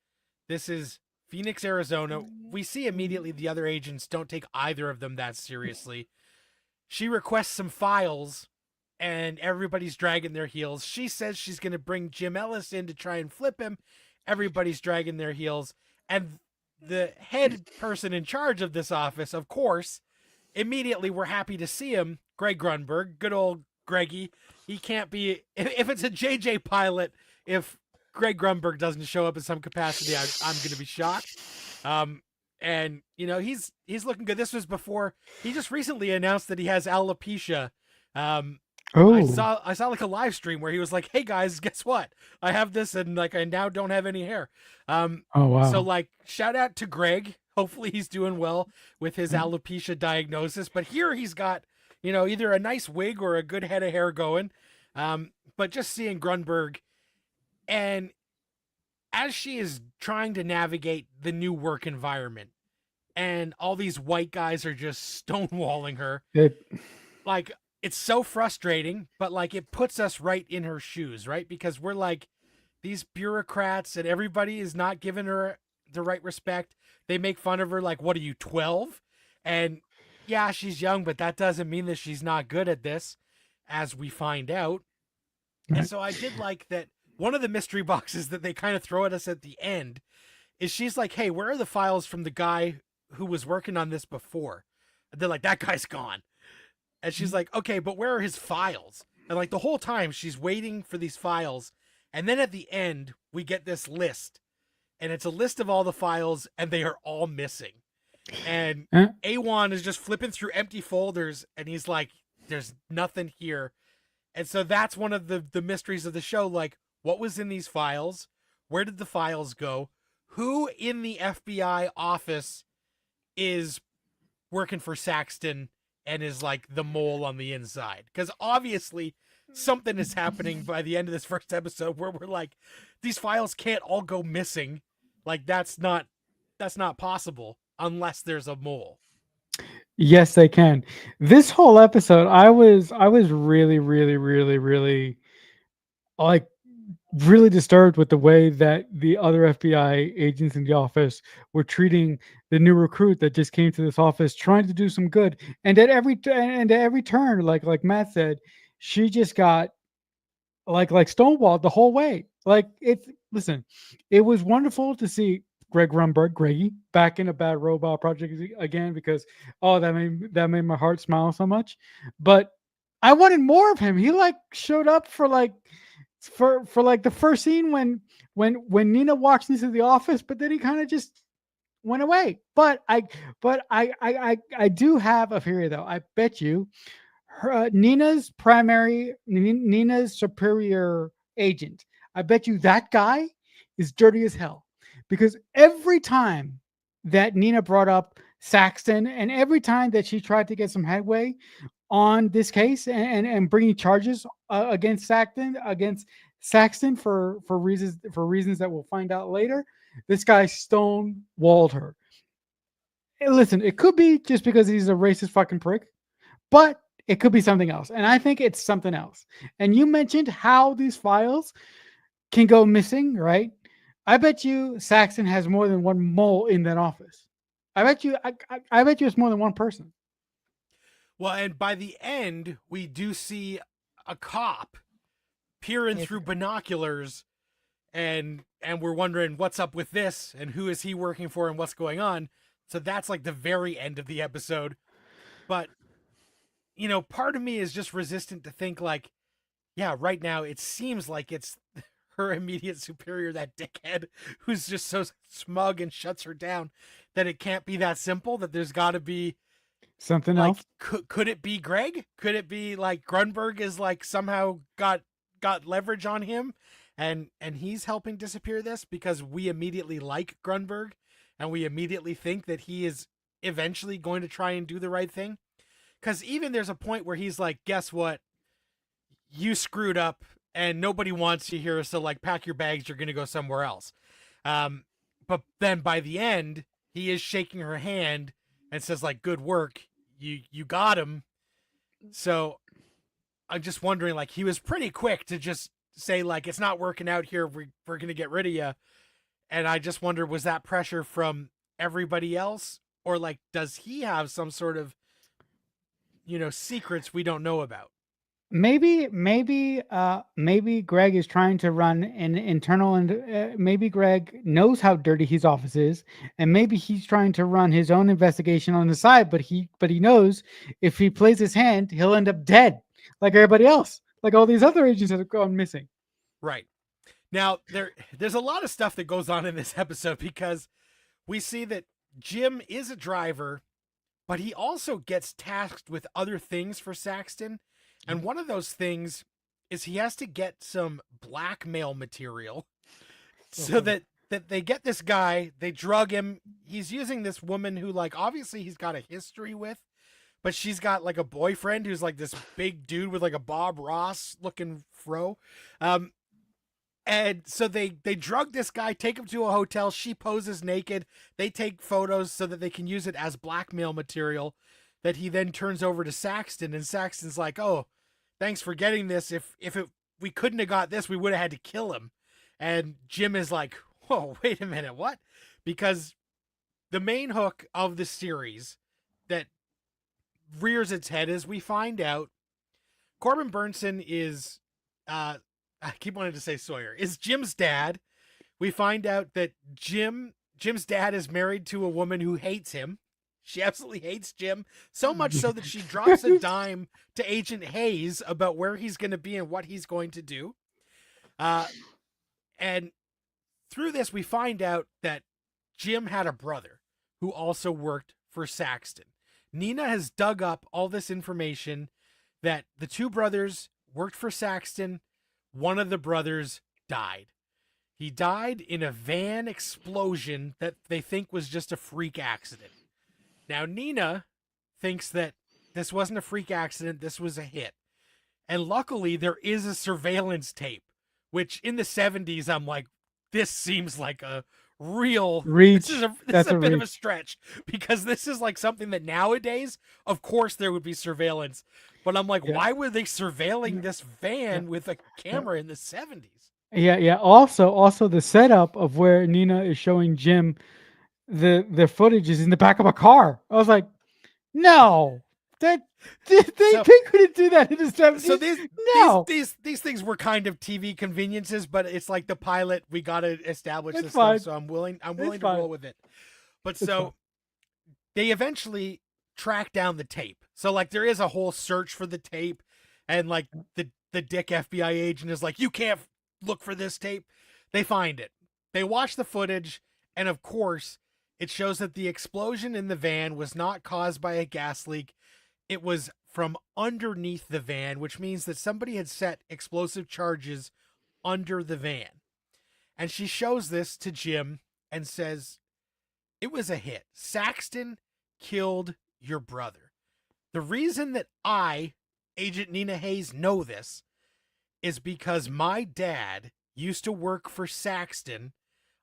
This is Phoenix, Arizona. We see immediately the other agents don't take either of them that seriously. She requests some files and everybody's dragging their heels. She says she's going to bring Jim Ellis in to try and flip him. Everybody's dragging their heels. And the head person in charge of this office, of course, immediately we're happy to see him, Greg Grunberg, good old Greggy. He can't be, if it's a JJ pilot, if Greg Grunberg doesn't show up in some capacity, I'm going to be shocked. And you know, he's looking good. This was before he just recently announced that he has alopecia. I saw like a live stream where he was like, "Hey guys, guess what? I have this, and like I now don't have any hair." Oh wow! So like, shout out to Greg. Hopefully he's doing well with his alopecia diagnosis. But here he's got, you know, either a nice wig or a good head of hair going. But just seeing Grunberg, and as she is trying to navigate the new work environment, and all these white guys are just stonewalling her, like, it's so frustrating, but like it puts us right in her shoes, right? Because we're like these bureaucrats and everybody is not giving her the right respect. They make fun of her like, what are you, 12? And yeah, she's young, but that doesn't mean that she's not good at this, as we find out. Right. And so I did like that one of the mystery boxes that they kind of throw at us at the end is she's like, hey, where are the files from the guy who was working on this before? And they're like, that guy's gone. And she's like, okay, but where are his files? And like the whole time she's waiting for these files. And then at the end, we get this list. And it's a list of all the files, and they are all missing. And Awan is just flipping through empty folders, and he's like, there's nothing here. And so that's one of the mysteries of the show. Like, what was in these files? Where did the files go? Who in the FBI office is working for Saxton and is like the mole on the inside? Because obviously something is happening by the end of this first episode where we're like, these files can't all go missing. Like, that's not possible unless there's a mole. Yes, they can. This whole episode, I was really, really, really, really like really disturbed with the way that the other FBI agents in the office were treating the new recruit that just came to this office trying to do some good. And at every turn, like Matt said, she just got like stonewalled the whole way. Like, listen, it was wonderful to see Greg Grunberg, Greggy, back in a Bad Robot project again, because that made my heart smile so much. But I wanted more of him. He like showed up for like the first scene when Nina walks into the office, but then he kind of just went away. But I do have a theory though. I bet you Nina's superior agent, I bet you that guy is dirty as hell, because every time that Nina brought up Saxton and every time that she tried to get some headway on this case and bringing charges against Saxton for reasons that we'll find out later, this guy stonewalled her. And listen, it could be just because he's a racist fucking prick, but it could be something else. And I think it's something else. And you mentioned how these files can go missing, right? I bet you Saxton has more than one mole in that office. I bet you it's more than one person. Well, and by the end, we do see a cop peering through binoculars, and we're wondering what's up with this and who is he working for and what's going on. So that's like the very end of the episode. But, you know, part of me is just resistant to think like, yeah, right now it seems like it's her immediate superior, that dickhead who's just so smug and shuts her down, that it can't be that simple, that there's got to be something like, else. Could it be Greg? Could it be like Grunberg is like somehow got leverage on him and he's helping disappear this, because we immediately like Grunberg and we immediately think that he is eventually going to try and do the right thing? because even there's a point where he's like, guess what? You screwed up and nobody wants you here. So like pack your bags. You're going to go somewhere else. Um, but then by the end, he is shaking her hand and says like, good work. You got him. So I'm just wondering, like, he was pretty quick to just say like, it's not working out here. We're going to get rid of you. And I just wonder, was that pressure from everybody else? Or like, does he have some sort of, secrets we don't know about? Maybe Greg is trying to run an internal, and maybe Greg knows how dirty his office is, and maybe he's trying to run his own investigation on the side. But he knows if he plays his hand, he'll end up dead, like everybody else, like all these other agents that have gone missing. Right. Now, there's a lot of stuff that goes on in this episode because we see that Jim is a driver, but he also gets tasked with other things for Saxton. And one of those things is he has to get some blackmail material so that they get this guy, they drug him. He's using this woman who, like, obviously he's got a history with, but she's got like a boyfriend who's like this big dude with like a Bob Ross looking fro. And so they drug this guy, take him to a hotel. She poses naked. They take photos so that they can use it as blackmail material that he then turns over to Saxton. And Saxton's like, oh, thanks for getting this. If we couldn't have got this, we would have had to kill him. And Jim is like, whoa, wait a minute, what? Because the main hook of the series that rears its head is we find out Corbin Burnson is, I keep wanting to say Sawyer, is Jim's dad. We find out that Jim's dad is married to a woman who hates him. She absolutely hates Jim, so much so that she drops a dime to Agent Hayes about where he's going to be and what he's going to do. And through this, we find out that Jim had a brother who also worked for Saxton. Nina has dug up all this information that the two brothers worked for Saxton. One of the brothers died. He died in a van explosion that they think was just a freak accident. Now, Nina thinks that this wasn't a freak accident. This was a hit. And luckily, there is a surveillance tape, which in the 70s, I'm like, this seems like a real Reach. This is a bit reach. of a stretch, because this is like something that nowadays, of course, there would be surveillance. But I'm like, why were they surveilling this van with a camera in the 70s? Yeah. Also, the setup of where Nina is showing Jim the footage is in the back of a car. I was like, no, that they couldn't do that in the 70s. So no. these things were kind of TV conveniences, but it's like the pilot. We got to establish It's this fine. stuff, so I'm willing to fine. roll with it. But It's so fine. they eventually track down the tape. So like there is a whole search for the tape, and like the dick FBI agent is like, you can't look for this tape. They find it. They watch the footage, and of course, it shows that the explosion in the van was not caused by a gas leak. It was from underneath the van, which means that somebody had set explosive charges under the van. And she shows this to Jim and says, it was a hit. Saxton killed your brother. The reason that I, Agent Nina Hayes, know this is because my dad used to work for Saxton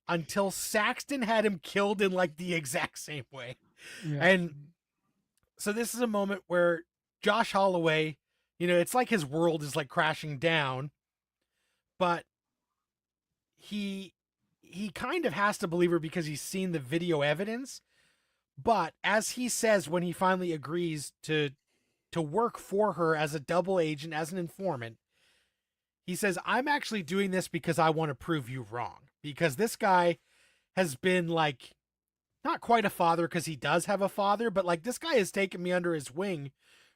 until Saxton had him killed in like the exact same way. Yeah. And so this is a moment where Josh Holloway, it's like his world is like crashing down, but he kind of has to believe her because he's seen the video evidence. But as he says, when he finally agrees to work for her as a double agent, as an informant, he says, I'm actually doing this because I want to prove you wrong. Because this guy has been like, not quite a father, because he does have a father, but like this guy has taken me under his wing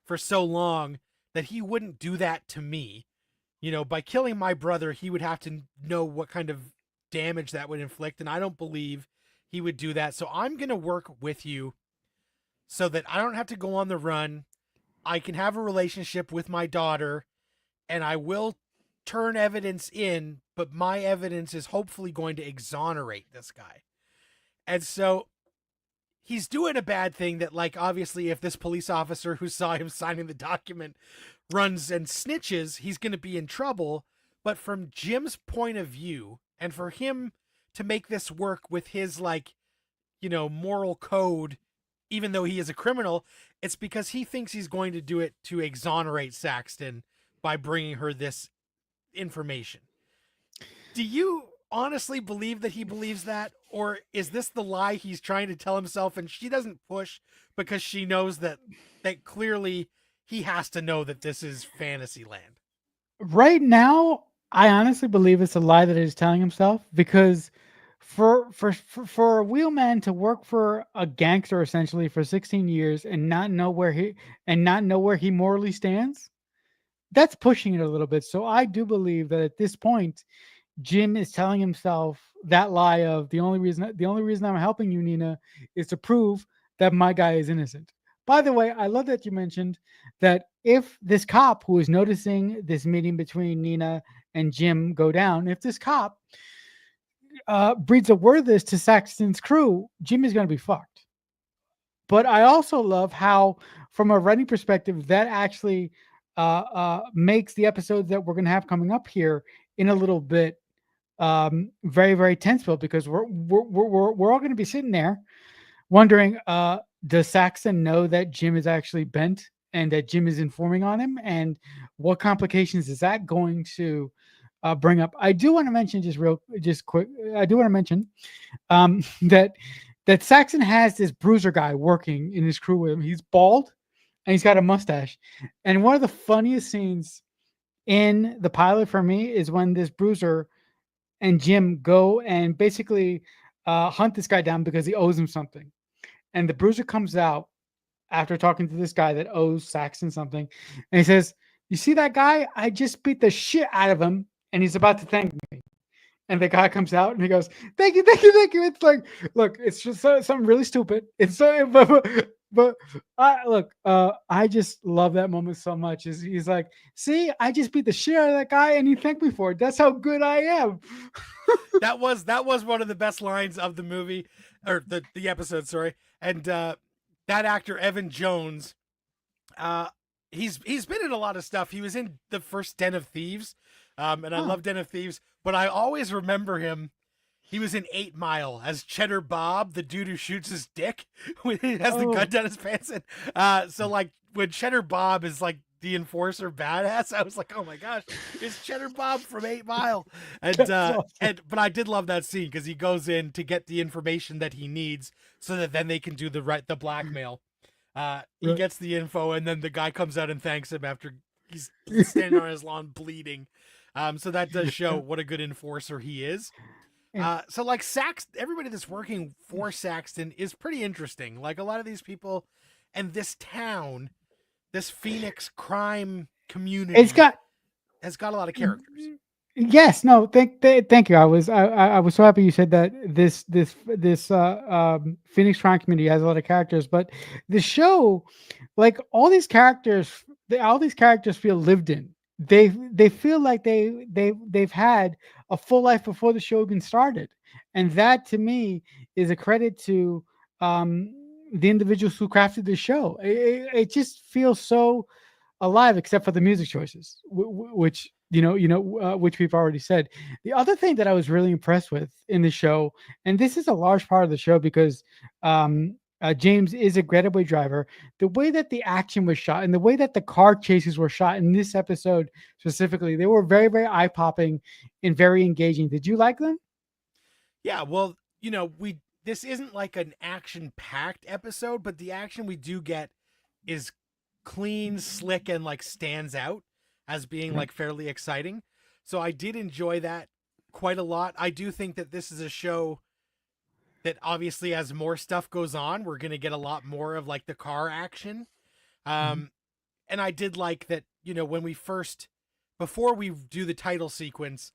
for so long that he wouldn't do that to me. By killing my brother, he would have to know what kind of damage that would inflict. And I don't believe he would do that. So I'm going to work with you so that I don't have to go on the run. I can have a relationship with my daughter, and I will turn evidence in, but my evidence is hopefully going to exonerate this guy. And so he's doing a bad thing that, like, obviously if this police officer who saw him signing the document runs and snitches, he's going to be in trouble. But from Jim's point of view, and for him to make this work with his, like, moral code, even though he is a criminal, it's because he thinks he's going to do it to exonerate Saxton by bringing her this information. Do you honestly believe that he believes that? Or is this the lie he's trying to tell himself and she doesn't push because she knows that clearly he has to know that this is fantasy land? Right now, I honestly believe it's a lie that he's telling himself, because for a wheelman to work for a gangster essentially for 16 years and not know where he morally stands, that's pushing it a little bit. So I do believe that at this point, Jim is telling himself that lie of the only reason I'm helping you, Nina, is to prove that my guy is innocent. By the way, I love that you mentioned that if this cop who is noticing this meeting between Nina and Jim go down, if this cop breeds a word of this to Saxton's crew, Jim is going to be fucked. But I also love how, from a writing perspective, that actually makes the episodes that we're going to have coming up here in a little bit very, very tenseful, because we're all going to be sitting there wondering, does Saxon know that Jim is actually bent and that Jim is informing on him, and what complications is that going to bring up? I do want to mention just quick. I do want to mention that Saxon has this bruiser guy working in his crew with him. He's bald and he's got a mustache. And one of the funniest scenes in the pilot for me is when this bruiser and Jim go and basically hunt this guy down because he owes him something. And the bruiser comes out after talking to this guy that owes Saxon something. And he says, "You see that guy? I just beat the shit out of him and he's about to thank me." And the guy comes out and he goes, "Thank you, thank you, thank you." It's like, look, it's just something really stupid. It's so, but I just love that moment so much. He's like, "See, I just beat the shit out of that guy, and he thanked me for it. That's how good I am." that was one of the best lines of the movie, or the episode. Sorry, and that actor Evan Jones, he's been in a lot of stuff. He was in the first Den of Thieves, and I love Den of Thieves, but I always remember him. He was in 8 Mile as Cheddar Bob, the dude who shoots his dick when he has the gun down his pants. And so, like, when Cheddar Bob is like the enforcer badass, I was like, oh my gosh, it's Cheddar Bob from 8 Mile. And awesome. But I did love that scene because he goes in to get the information that he needs so that then they can do the blackmail. He gets the info, and then the guy comes out and thanks him after he's standing on his lawn bleeding. So that does show what a good enforcer he is. So like everybody that's working for Saxton is pretty interesting. Like, a lot of these people and this town, this Phoenix crime community, has got a lot of characters. Yes, no, thank you. I was so happy you said that this Phoenix crime community has a lot of characters, but the show, like, all these characters feel lived in. They feel like they've had a full life before the show even started, and that to me is a credit to the individuals who crafted the show. It just feels so alive, except for the music choices, which which we've already said. The other thing that I was really impressed with in the show, and this is a large part of the show because James is a getaway driver, the way that the action was shot and the way that the car chases were shot in this episode specifically, they were very, very eye-popping and very engaging. Did you like them? Yeah, well, this isn't like an action-packed episode, but the action we do get is clean, slick, and like stands out as being like fairly exciting. So I did enjoy that quite a lot. I do think that this is a show that obviously, as more stuff goes on, we're going to get a lot more of like the car action. And I did like that, when before we do the title sequence,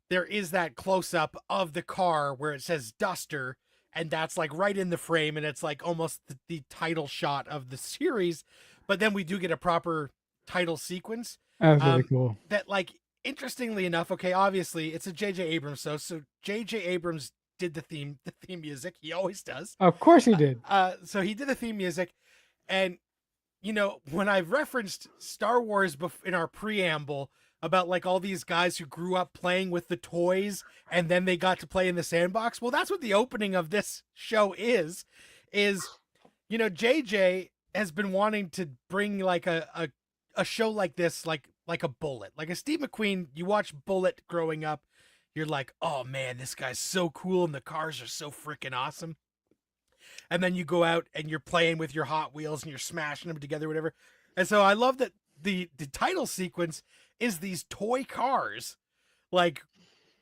there is that close up of the car where it says Duster, and that's like right in the frame, and it's like almost the title shot of the series. But then we do get a proper title sequence. That was really cool. That, like, interestingly enough, okay, obviously it's a J.J. Abrams show, so J.J. Abrams did the theme music. He always does. Of course he did. So he did the theme music, and when I've referenced Star Wars in our preamble about like all these guys who grew up playing with the toys and then they got to play in the sandbox. Well, that's what the opening of this show is JJ has been wanting to bring like a show like this, like a Bullet, like a Steve McQueen. You watch Bullet growing up, you're like, oh man, this guy's so cool and the cars are so freaking awesome. And then you go out and you're playing with your Hot Wheels and you're smashing them together, whatever. And so I love that the title sequence is these toy cars, like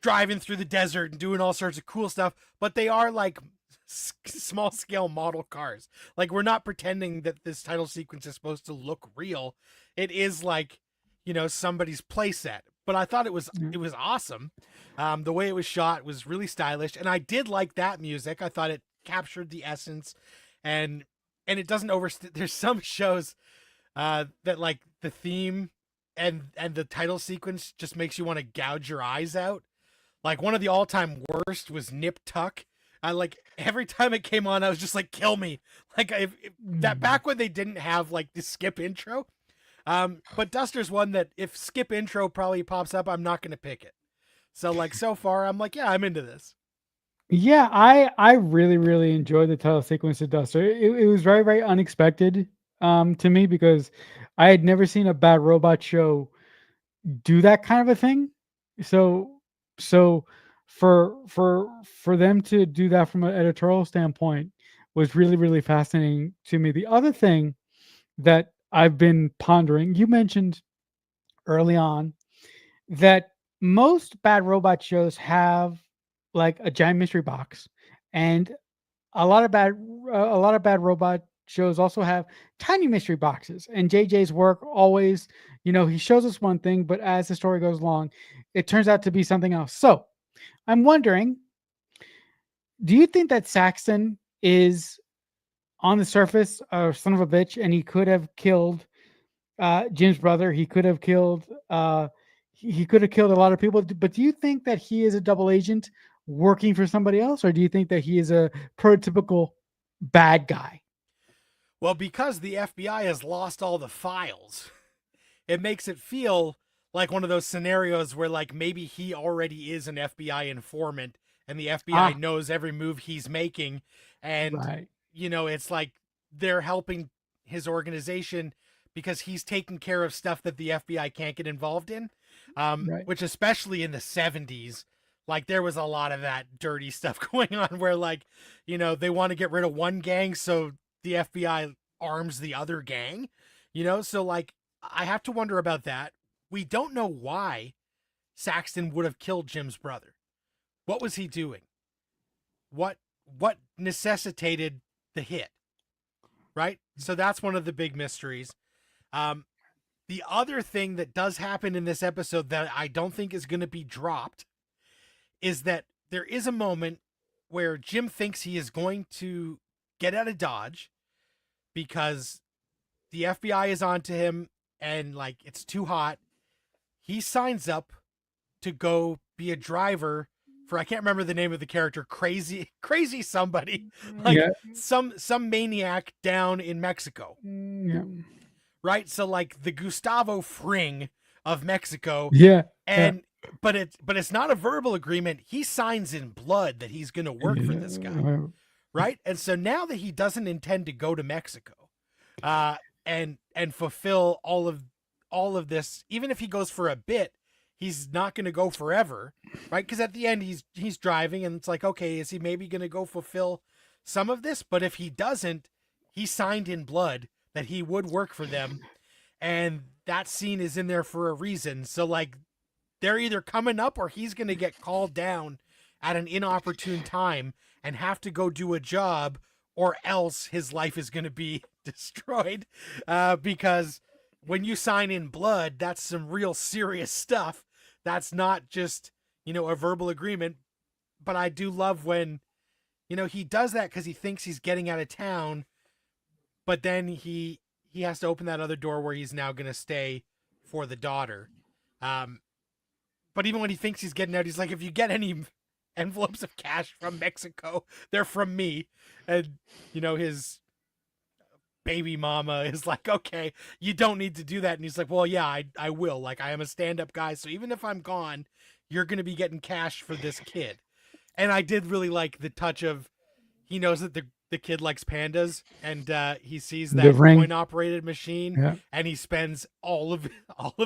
driving through the desert and doing all sorts of cool stuff, but they are like small scale model cars. Like, we're not pretending that this title sequence is supposed to look real. It is like, somebody's playset. But I thought it was awesome. The way it was shot was really stylish, and I did like that music. I thought it captured the essence, and it doesn't overstay. There's some shows that like the theme and the title sequence just makes you want to gouge your eyes out. Like, one of the all-time worst was Nip Tuck. Like, every time it came on, I was just like, kill me. Like, that back when they didn't have like the skip intro. But Duster's one that if skip intro probably pops up, I'm not going to pick it. So like, so far I'm like, yeah, I'm into this. Yeah, I really really enjoyed the title sequence of Duster. It was very very unexpected to me, because I had never seen a Bad Robot show do that kind of a thing. So for them to do that from an editorial standpoint was really really fascinating to me. The other thing that I've been pondering, you mentioned early on that most Bad Robot shows have like a giant mystery box, and a lot of bad robot shows also have tiny mystery boxes. And JJ's work always, he shows us one thing, but as the story goes along, it turns out to be something else. So I'm wondering, do you think that Saxton is on the surface a son of a bitch, and he could have killed Jim's brother? He could have killed he could have killed a lot of people. But do you think that he is a double agent working for somebody else, or do you think that he is a prototypical bad guy? Well, because the FBI has lost all the files, it makes it feel like one of those scenarios where like maybe he already is an FBI informant and the FBI knows every move he's making. And, Right. It's like they're helping his organization because he's taking care of stuff that the FBI can't get involved in. Right. Which, especially in the 70s, like there was a lot of that dirty stuff going on where like, they want to get rid of one gang, so the FBI arms the other gang, so like I have to wonder about that. We don't know why Saxton would have killed Jim's brother. What was he doing? What necessitated the hit? Right? So that's one of the big mysteries. The other thing that does happen in this episode that I don't think is going to be dropped is that there is a moment where Jim thinks he is going to get out of Dodge because the FBI is onto him and like it's too hot. He signs up to go be a driver for, I can't remember the name of the character, crazy somebody, like some maniac down in Mexico. Yeah. Right? So like the Gustavo Fring of Mexico. Yeah. And but it's not a verbal agreement. He signs in blood that he's going to work for this guy. Right? And so now that he doesn't intend to go to Mexico and fulfill all of this, even if he goes for a bit, he's not going to go forever, right? Because at the end he's driving and it's like, okay, is he maybe going to go fulfill some of this? But if he doesn't, he signed in blood that he would work for them, and that scene is in there for a reason. So like they're either coming up or he's going to get called down at an inopportune time and have to go do a job, or else his life is going to be destroyed, because when you sign in blood, that's some real serious stuff. That's not just, a verbal agreement. But I do love when, he does that because he thinks he's getting out of town, but then he has to open that other door where he's now going to stay for the daughter. But even when he thinks he's getting out, he's like, if you get any envelopes of cash from Mexico. They're from me. And, his baby mama is like, okay, you don't need to do that. And he's like, well, yeah, I will. Like, I am a stand-up guy. So even if I'm gone, you're going to be getting cash for this kid. And I did really like the touch of, he knows that the kid likes pandas, and he sees The that ring. coin operated machine, Yeah. and he spends all of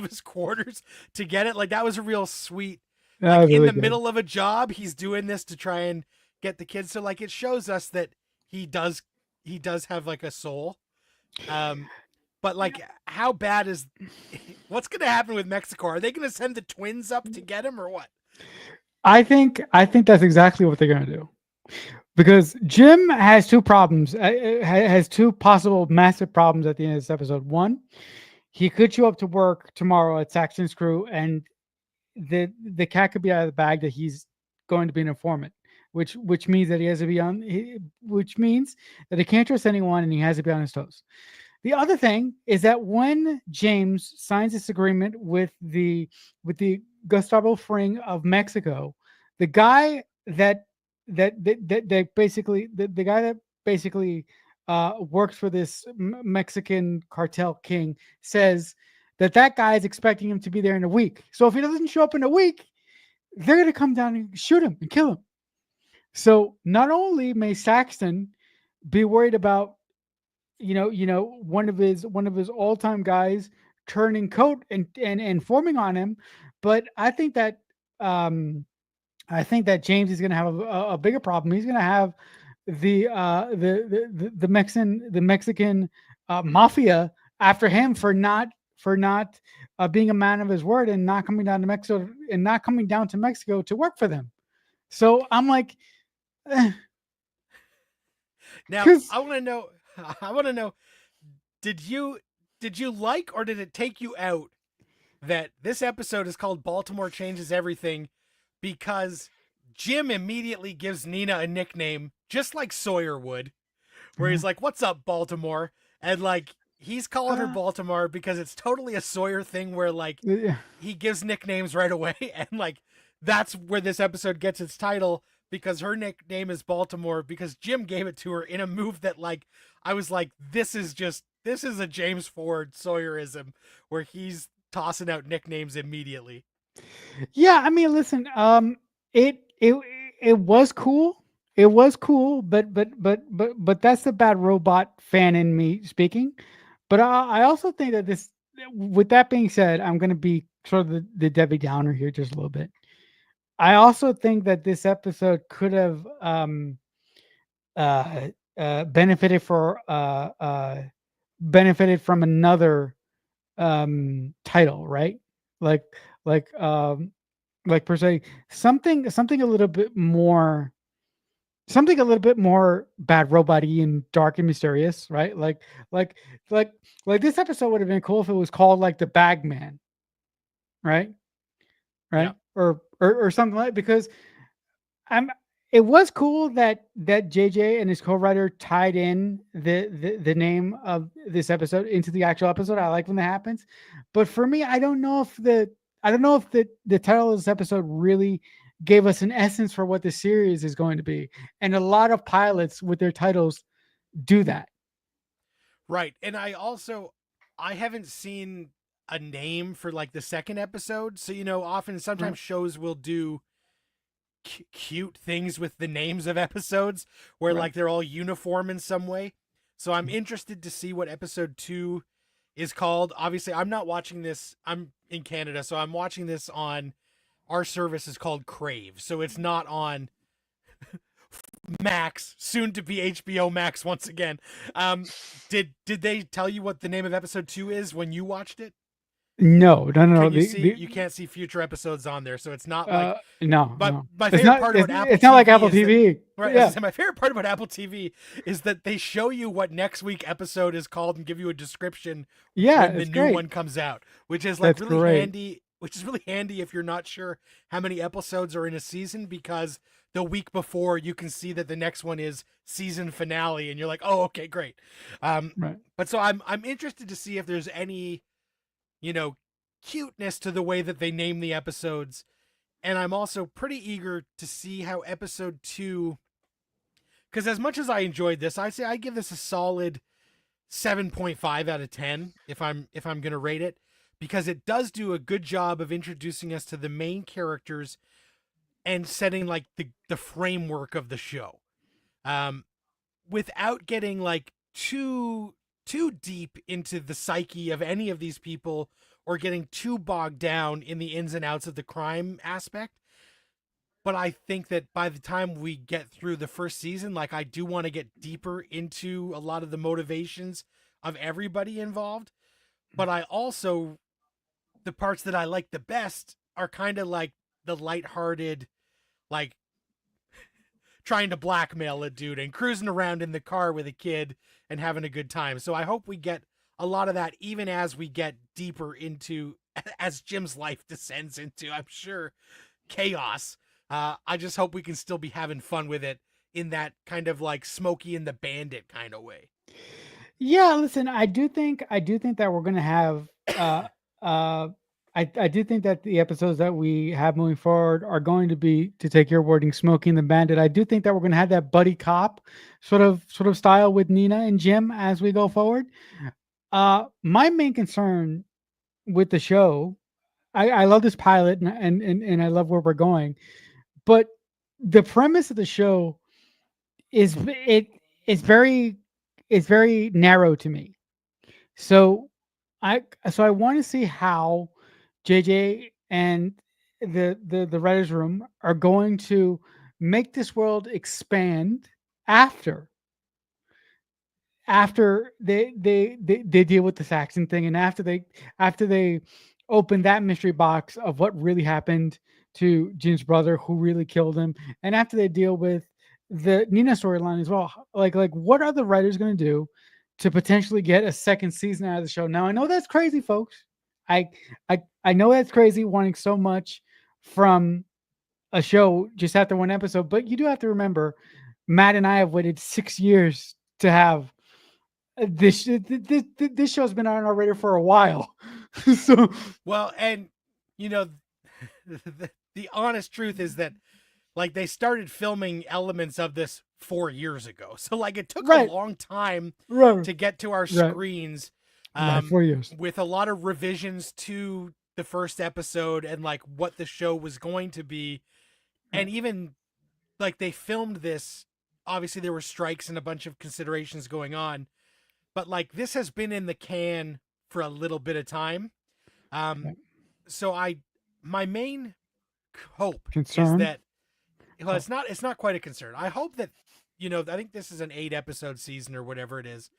his quarters to get it. Like, that was a real sweet, That like, was in really the good. middle of a job, he's doing this to try and get the kids. So, like, it shows us that he does have like a soul. But like, how bad is what's gonna happen with Mexico? Are they gonna send the twins up to get him or what? I think that's exactly what they're gonna do, because Jim has two problems. Has two possible massive problems at the end of this episode. One, he could show up to work tomorrow at Saxon's crew, and the cat could be out of the bag that he's going to be an informant, which means that he has to be which means that he can't trust anyone and he has to be on his toes. The other thing is that when James signs this agreement with the Gustavo Fring of Mexico, the guy that basically the guy that basically works for this Mexican cartel king says that guy is expecting him to be there in a week. So if he doesn't show up in a week, they're going to come down and shoot him and kill him. So not only may Saxton be worried about one of his all-time guys turning coat and informing on him, but I think that James is going to have a bigger problem. He's going to have the Mexican mafia after him for not being a man of his word and not coming down to Mexico to work for them. So I'm like, Now because I want to know. I want to know. Did you like, or did it take you out that this episode is called Baltimore Changes Everything because Jim immediately gives Nina a nickname just like Sawyer would, where he's like, "What's up, Baltimore?" And like, he's calling her Baltimore because it's totally a Sawyer thing where like he gives nicknames right away, and like that's where this episode gets its title, because her nickname is Baltimore because Jim gave it to her in a move that like I was like, this is a James Ford Sawyerism where he's tossing out nicknames immediately. yeah, I mean, listen, it it was cool. It was cool, but that's the bad robot fan in me speaking. But I also think that this. With that being said, I'm going to be sort of the Debbie Downer here just a little bit. I also think that this episode could have uh, benefited benefited from another title, right? Like like um like per se something a little bit more, bad robot-y and dark and mysterious, right? Like like like this episode would have been cool if it was called like the Bagman, right? Yeah. Right? Or something like, because I'm it was cool that JJ and his co-writer tied in the name of this episode into the actual episode. I like when that happens. But for me, I don't know if the title of this episode really gave us an essence for what the series is going to be. And a lot of pilots with their titles do that. Right. And I haven't seen a name for like the second episode. So, often Right. sometimes shows will do cute things with the names of episodes where Right. like they're all uniform in some way. So I'm Mhm. interested to see what episode 2 is called. Obviously, I'm not watching this. I'm in Canada, so I'm watching this on our service is called Crave. So it's not on Max, soon to be HBO Max once again. Did they tell you what the name of episode 2 is when you watched it? No, no, no, no. You can't see future episodes on there, so it's not like. No, But no. my It's favorite not. part It's, about Apple it's not like TV Apple is that, TV. right, as I Yeah, say, my favorite part about Apple TV is that they show you what next week episode is called and give you a description yeah. when the It's new great. one comes out, which is like That's really great. handy. Which is really handy if you're not sure how many episodes are in a season, because the week before you can see that the next one is season finale, and you're like, oh, okay, great. Right. But so I'm interested to see if there's any, you know, cuteness to the way that they name the episodes And I'm also pretty eager to see how episode 2, because as much as I enjoyed this, I'd say I give this a solid 7.5 out of 10 if I'm going to rate it, because it does do a good job of introducing us to the main characters and setting like the framework of the show. Without getting like too deep into the psyche of any of these people or getting too bogged down in the ins and outs of the crime aspect. But I think that by the time we get through the first season, like I do want to get deeper into a lot of the motivations of everybody involved. But I also, the parts that I like the best are kind of like the lighthearted, like trying to blackmail a dude and cruising around in the car with a kid and having a good time. So I hope we get a lot of that even as we get deeper into, as Jim's life descends into, I'm sure, chaos. I just hope we can still be having fun with it in that kind of like Smokey and the Bandit kind of way. Yeah, listen, I do think that we're gonna have uh I do think that the episodes that we have moving forward are going to be, to take your wording, Smoking the Bandit. I do think that we're gonna have that buddy cop sort of style with Nina and Jim as we go forward. My main concern with the show, I love this pilot and I love where we're going, but the premise of the show is it is very narrow to me. So I want to see how JJ and the writers room are going to make this world expand after they deal with the Saxon thing, and after they open that mystery box of what really happened to Jim's brother, who really killed him, and after they deal with the Nina storyline as well. Like what are the writers going to do to potentially get a second season out of the show? Now I know that's crazy, folks. I I know that's crazy, wanting so much from a show just after one episode, but you do have to remember, Matt and I have waited 6 years to have this show's been on our radar for a while. So Well, and you know, the honest truth is that like they started filming elements of this 4 years ago. So like it took a right, long time right, to get to our right, screens, right. 4 years. with a lot of revisions to the first episode and like what the show was going to be. Right. And even like they filmed this, obviously there were strikes and a bunch of considerations going on, but like this has been in the can for a little bit of time. Um, Right. so my main hope is Concern. that, well, Oh, it's not quite a concern. I hope that, I think this is an 8 episode season or whatever it is.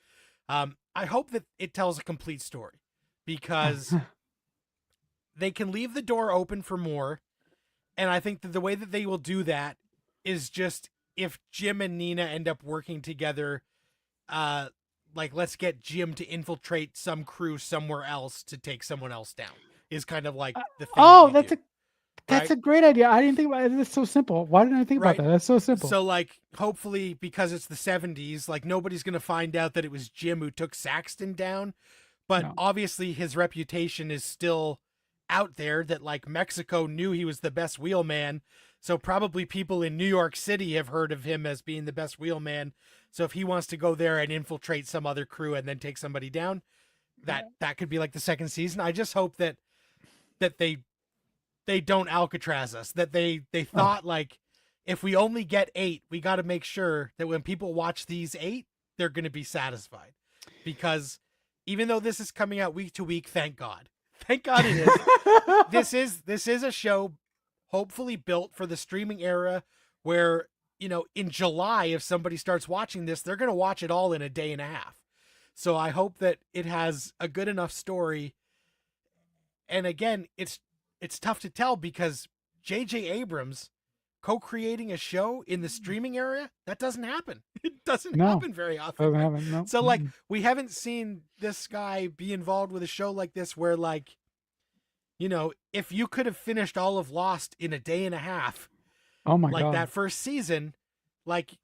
I hope that it tells a complete story, because they can leave the door open for more. And I think that the way that they will do that is just if Jim and Nina end up working together, uh, like let's get Jim to infiltrate some crew somewhere else to take someone else down, is kind of like the thing that oh, you do, that's right? a great idea. I didn't think about it. It's so simple. Why didn't I think about Right. that? That's so simple. So like hopefully because it's the 70s, like nobody's going to find out that it was Jim who took Saxton down, but No. obviously his reputation is still out there that like Mexico knew he was the best wheelman. So probably people in New York City have heard of him as being the best wheelman. So if he wants to go there and infiltrate some other crew and then take somebody down, that could be like the second season. I just hope that they don't Alcatraz us. That they Oh, thought like, if we only get 8, we got to make sure that when people watch these 8, they're going to be satisfied. Because even though this is coming out week to week, thank God. Thank God it is. This is a show hopefully built for the streaming era, where, in July, if somebody starts watching this, they're going to watch it all in a day and a half. So I hope that it has a good enough story. And again, it's tough to tell because J.J. Abrams co-creating a show in the streaming area, that doesn't happen. It doesn't no, happen very often, doesn't right? happen. No. So like Mm-mm. we haven't seen this guy be involved with a show like this where like, if you could have finished all of Lost in a day and a half, Oh my like God. that first season, like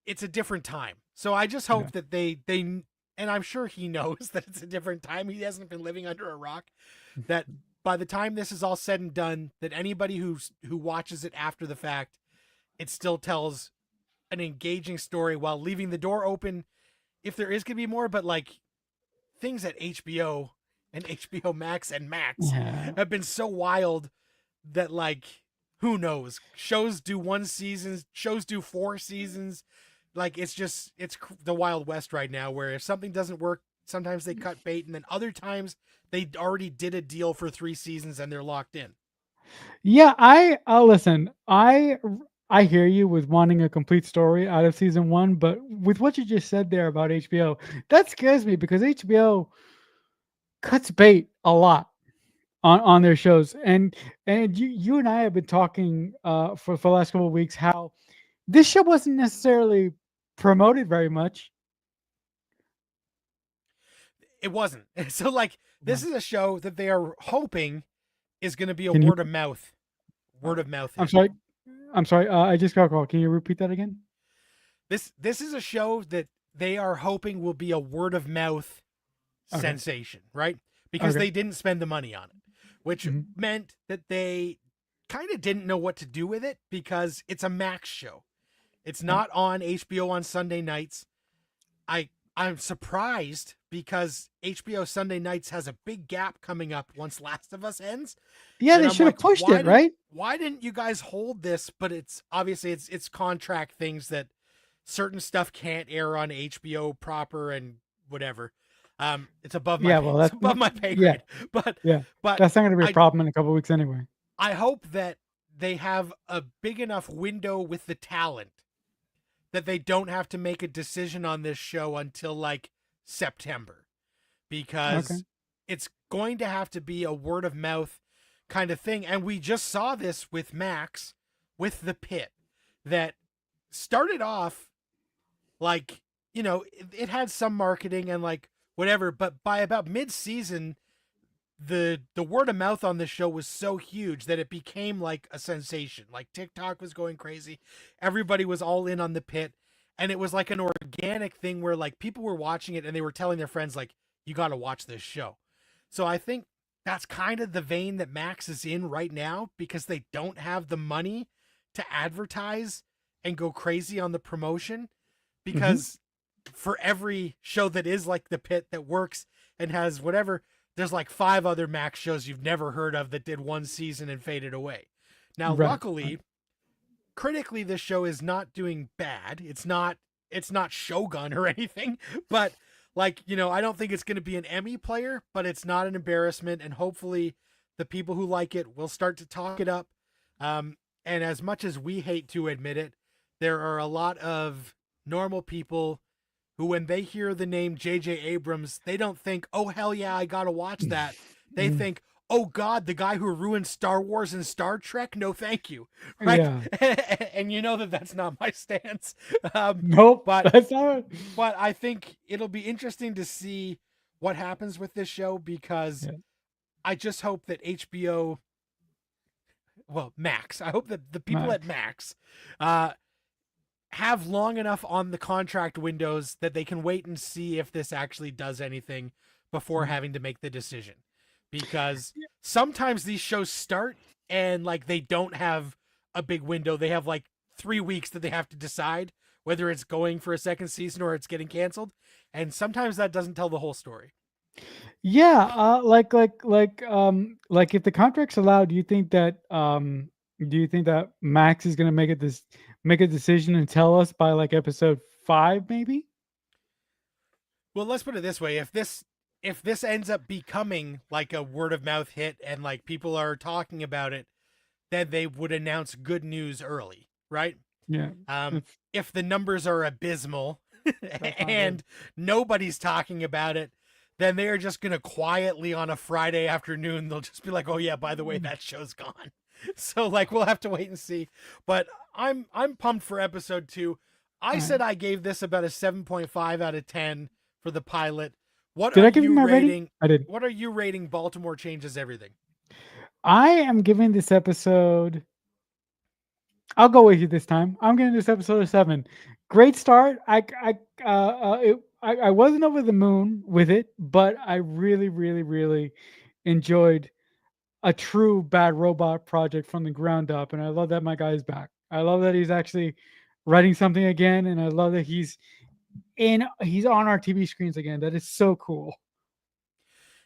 it's a different time. So I just Yeah. hope that they and I'm sure he knows that it's a different time. He hasn't been living under a rock. That by the time this is all said and done, that anybody who watches it after the fact, it still tells an engaging story while leaving the door open if there is going to be more. But like things at HBO and HBO Max and Max Yeah. have been so wild that like who knows? Shows do one season, shows do 4 seasons. Like it's the Wild West right now, where if something doesn't work, sometimes they cut bait, and then other times they already did a deal for 3 seasons and they're locked in. Yeah, I listen. I hear you with wanting a complete story out of season one, but with what you just said there about HBO, that scares me because HBO cuts bait a lot on their shows, and you and I have been talking for the last couple of weeks how this show wasn't necessarily promoted very much. It wasn't. So like this is a show that they are hoping is going to be a Can you? word of mouth I'm hit. sorry. I'm sorry. I just got a call. Can you repeat that again? This is a show that they are hoping will be a word of mouth Okay. sensation, right? Because Okay. they didn't spend the money on it, which Mhm. meant that they kind of didn't know what to do with it because it's a Max show. It's Yeah. not on HBO on Sunday nights. I'm surprised because HBO Sunday nights has a big gap coming up once Last of Us ends. Yeah, And they I'm should have like, pushed it, right? why didn't you guys hold this? But it's obviously it's contract things that certain stuff can't air on HBO proper and whatever. It's above my Yeah, well, it's that's above my pay yeah, grade. But yeah. but That's not going to be a I problem in a couple weeks anyway. I hope that they have a big enough window with the talent that they don't have to make a decision on this show until like September, Okay. because it's going to have to be a word of mouth kind of thing. And we just saw this with Max, with The Pit, that started off like, it had some marketing and like whatever, but by about mid-season, the word of mouth on this show was so huge that it became like a sensation. Like TikTok was going crazy. Everybody was all in on The Pit, and it was like an organic thing where like people were watching it and they were telling their friends like, you got to watch this show. So I think that's kind of the vein that Max is in right now because they don't have the money to advertise and go crazy on the promotion, Hmm. because for every show that is like The Pit that works and has whatever, there's like 5 other Max shows you've never heard of that did 1 season and faded away. Now, Right. Right. luckily, critically, this show is not doing bad. It's not Shogun or anything, but like, I don't think it's going to be an Emmy player, but it's not an embarrassment, and hopefully the people who like it will start to talk it up. And as much as we hate to admit it, there are a lot of normal people who, when they hear the name J.J. Abrams, they don't think, oh, hell yeah, I got to watch that. They Mhm. think, oh, God, the guy who ruined Star Wars and Star Trek? No, thank you. Right? Yeah. And you know that that's not my stance. Nope. But That's not. but I think it'll be interesting to see what happens with this show, because Yeah. I just hope that HBO, well, Max, I hope that the people at Max. Max have long enough on the contract windows that they can wait and see if this actually does anything before Mhm. having to make the decision. Because sometimes these shows start and like they don't have a big window. They have like 3 weeks that they have to decide whether it's going for a second season or it's getting canceled. And sometimes that doesn't tell the whole story. Yeah. Like if the contract's allowed, do you think that Max is going to make a decision and tell us by like episode 5, maybe? Well, let's put it this way. If this ends up becoming like a word of mouth hit and like people are talking about it, then they would announce good news early, right? Yeah. Um, It's if the numbers are abysmal that's not good. and nobody's talking about it, then they are just going to quietly on a Friday afternoon, they'll just be like, "Oh yeah, by the way, Mm. that show's gone." So like we'll have to wait and see. But I'm pumped for episode 2. I All right. said I gave this about a 7.5 out of 10 for the pilot. What Did are I give you you my rating? rating? I did. What are you rating Baltimore Changes Everything? I am giving this episode. I'll go with you this time. I'm giving this episode a 7. Great start. I wasn't over the moon with it, but I really, really, really enjoyed a true bad robot project from the ground up, and I love that my guy is back. I love that he's actually writing something again, and I love that he's on our TV screens again. That is so cool.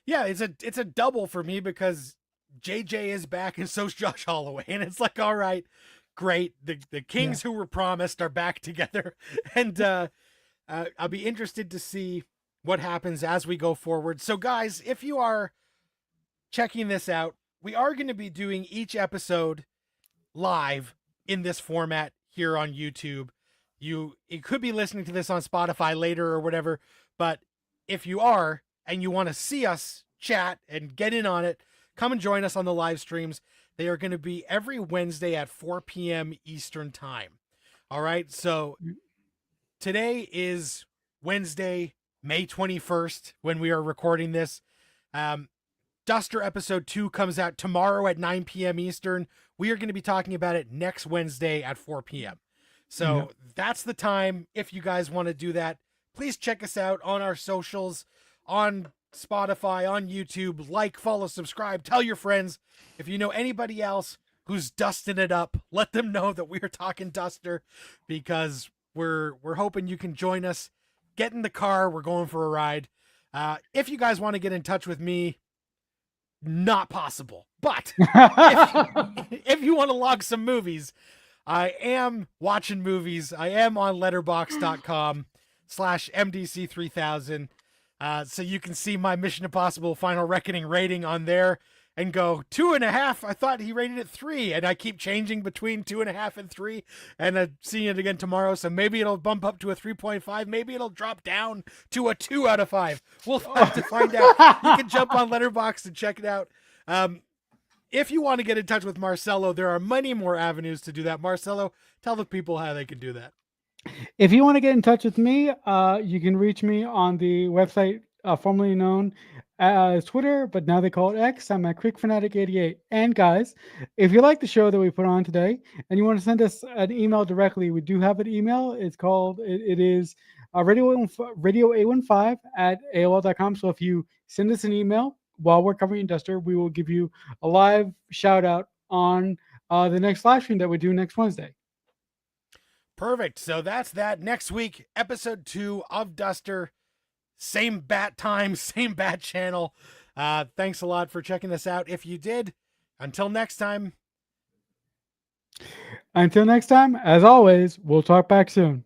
Yeah, it's a double for me because JJ is back and so's Josh Holloway, and it's like, all right, great. The Kings who were promised are back together, and I'll be interested to see what happens as we go forward. So, guys, if you are checking this out, we are going to be doing each episode live in this format here on YouTube. You could be listening to this on Spotify later or whatever, but if you are and you want to see us chat and get in on it, come and join us on the live streams. They are going to be every Wednesday at 4 p.m. Eastern time. All right. So today is Wednesday, May 21st, when we are recording this. Duster episode 2 comes out tomorrow at 9 p.m. Eastern. We are going to be talking about it next Wednesday at 4 p.m. So that's the time. If you guys want to do that, please check us out on our socials, on Spotify, on YouTube. Like, follow, subscribe, tell your friends. If you know anybody else who's dusting it up, let them know that we're talking Duster, because we're hoping you can join us. Get in the car. We're going for a ride. If you guys want to get in touch with me, not possible. But if you want to log some movies, I am watching movies. I am on letterboxd.com/MDC3000. So you can see my Mission Impossible Final Reckoning rating on there and go 2.5. I thought he rated it 3, and I keep changing between 2.5 and 3, and I'm seeing it again tomorrow. So maybe it'll bump up to a 3.5. Maybe it'll drop down to a 2 out of 5. We'll have to find out. You can jump on Letterboxd and check it out. If you want to get in touch with Marcelo, there are many more avenues to do that. Marcelo, tell the people how they can do that. If you want to get in touch with me, you can reach me on the website formerly known as Twitter, but now they call it X. I'm at QuickFanatic88. And guys, if you like the show that we put on today and you want to send us an email directly, we do have an email. It's called, it is radio815 at AOL.com. So if you send us an email while we're covering Duster, we will give you a live shout out on the next live stream that we do next Wednesday. Perfect. So that's that. Next week, episode 2 of Duster. Same bat time, same bat channel. Thanks a lot for checking this out. If you did, until next time. Until next time, as always, we'll talk back soon.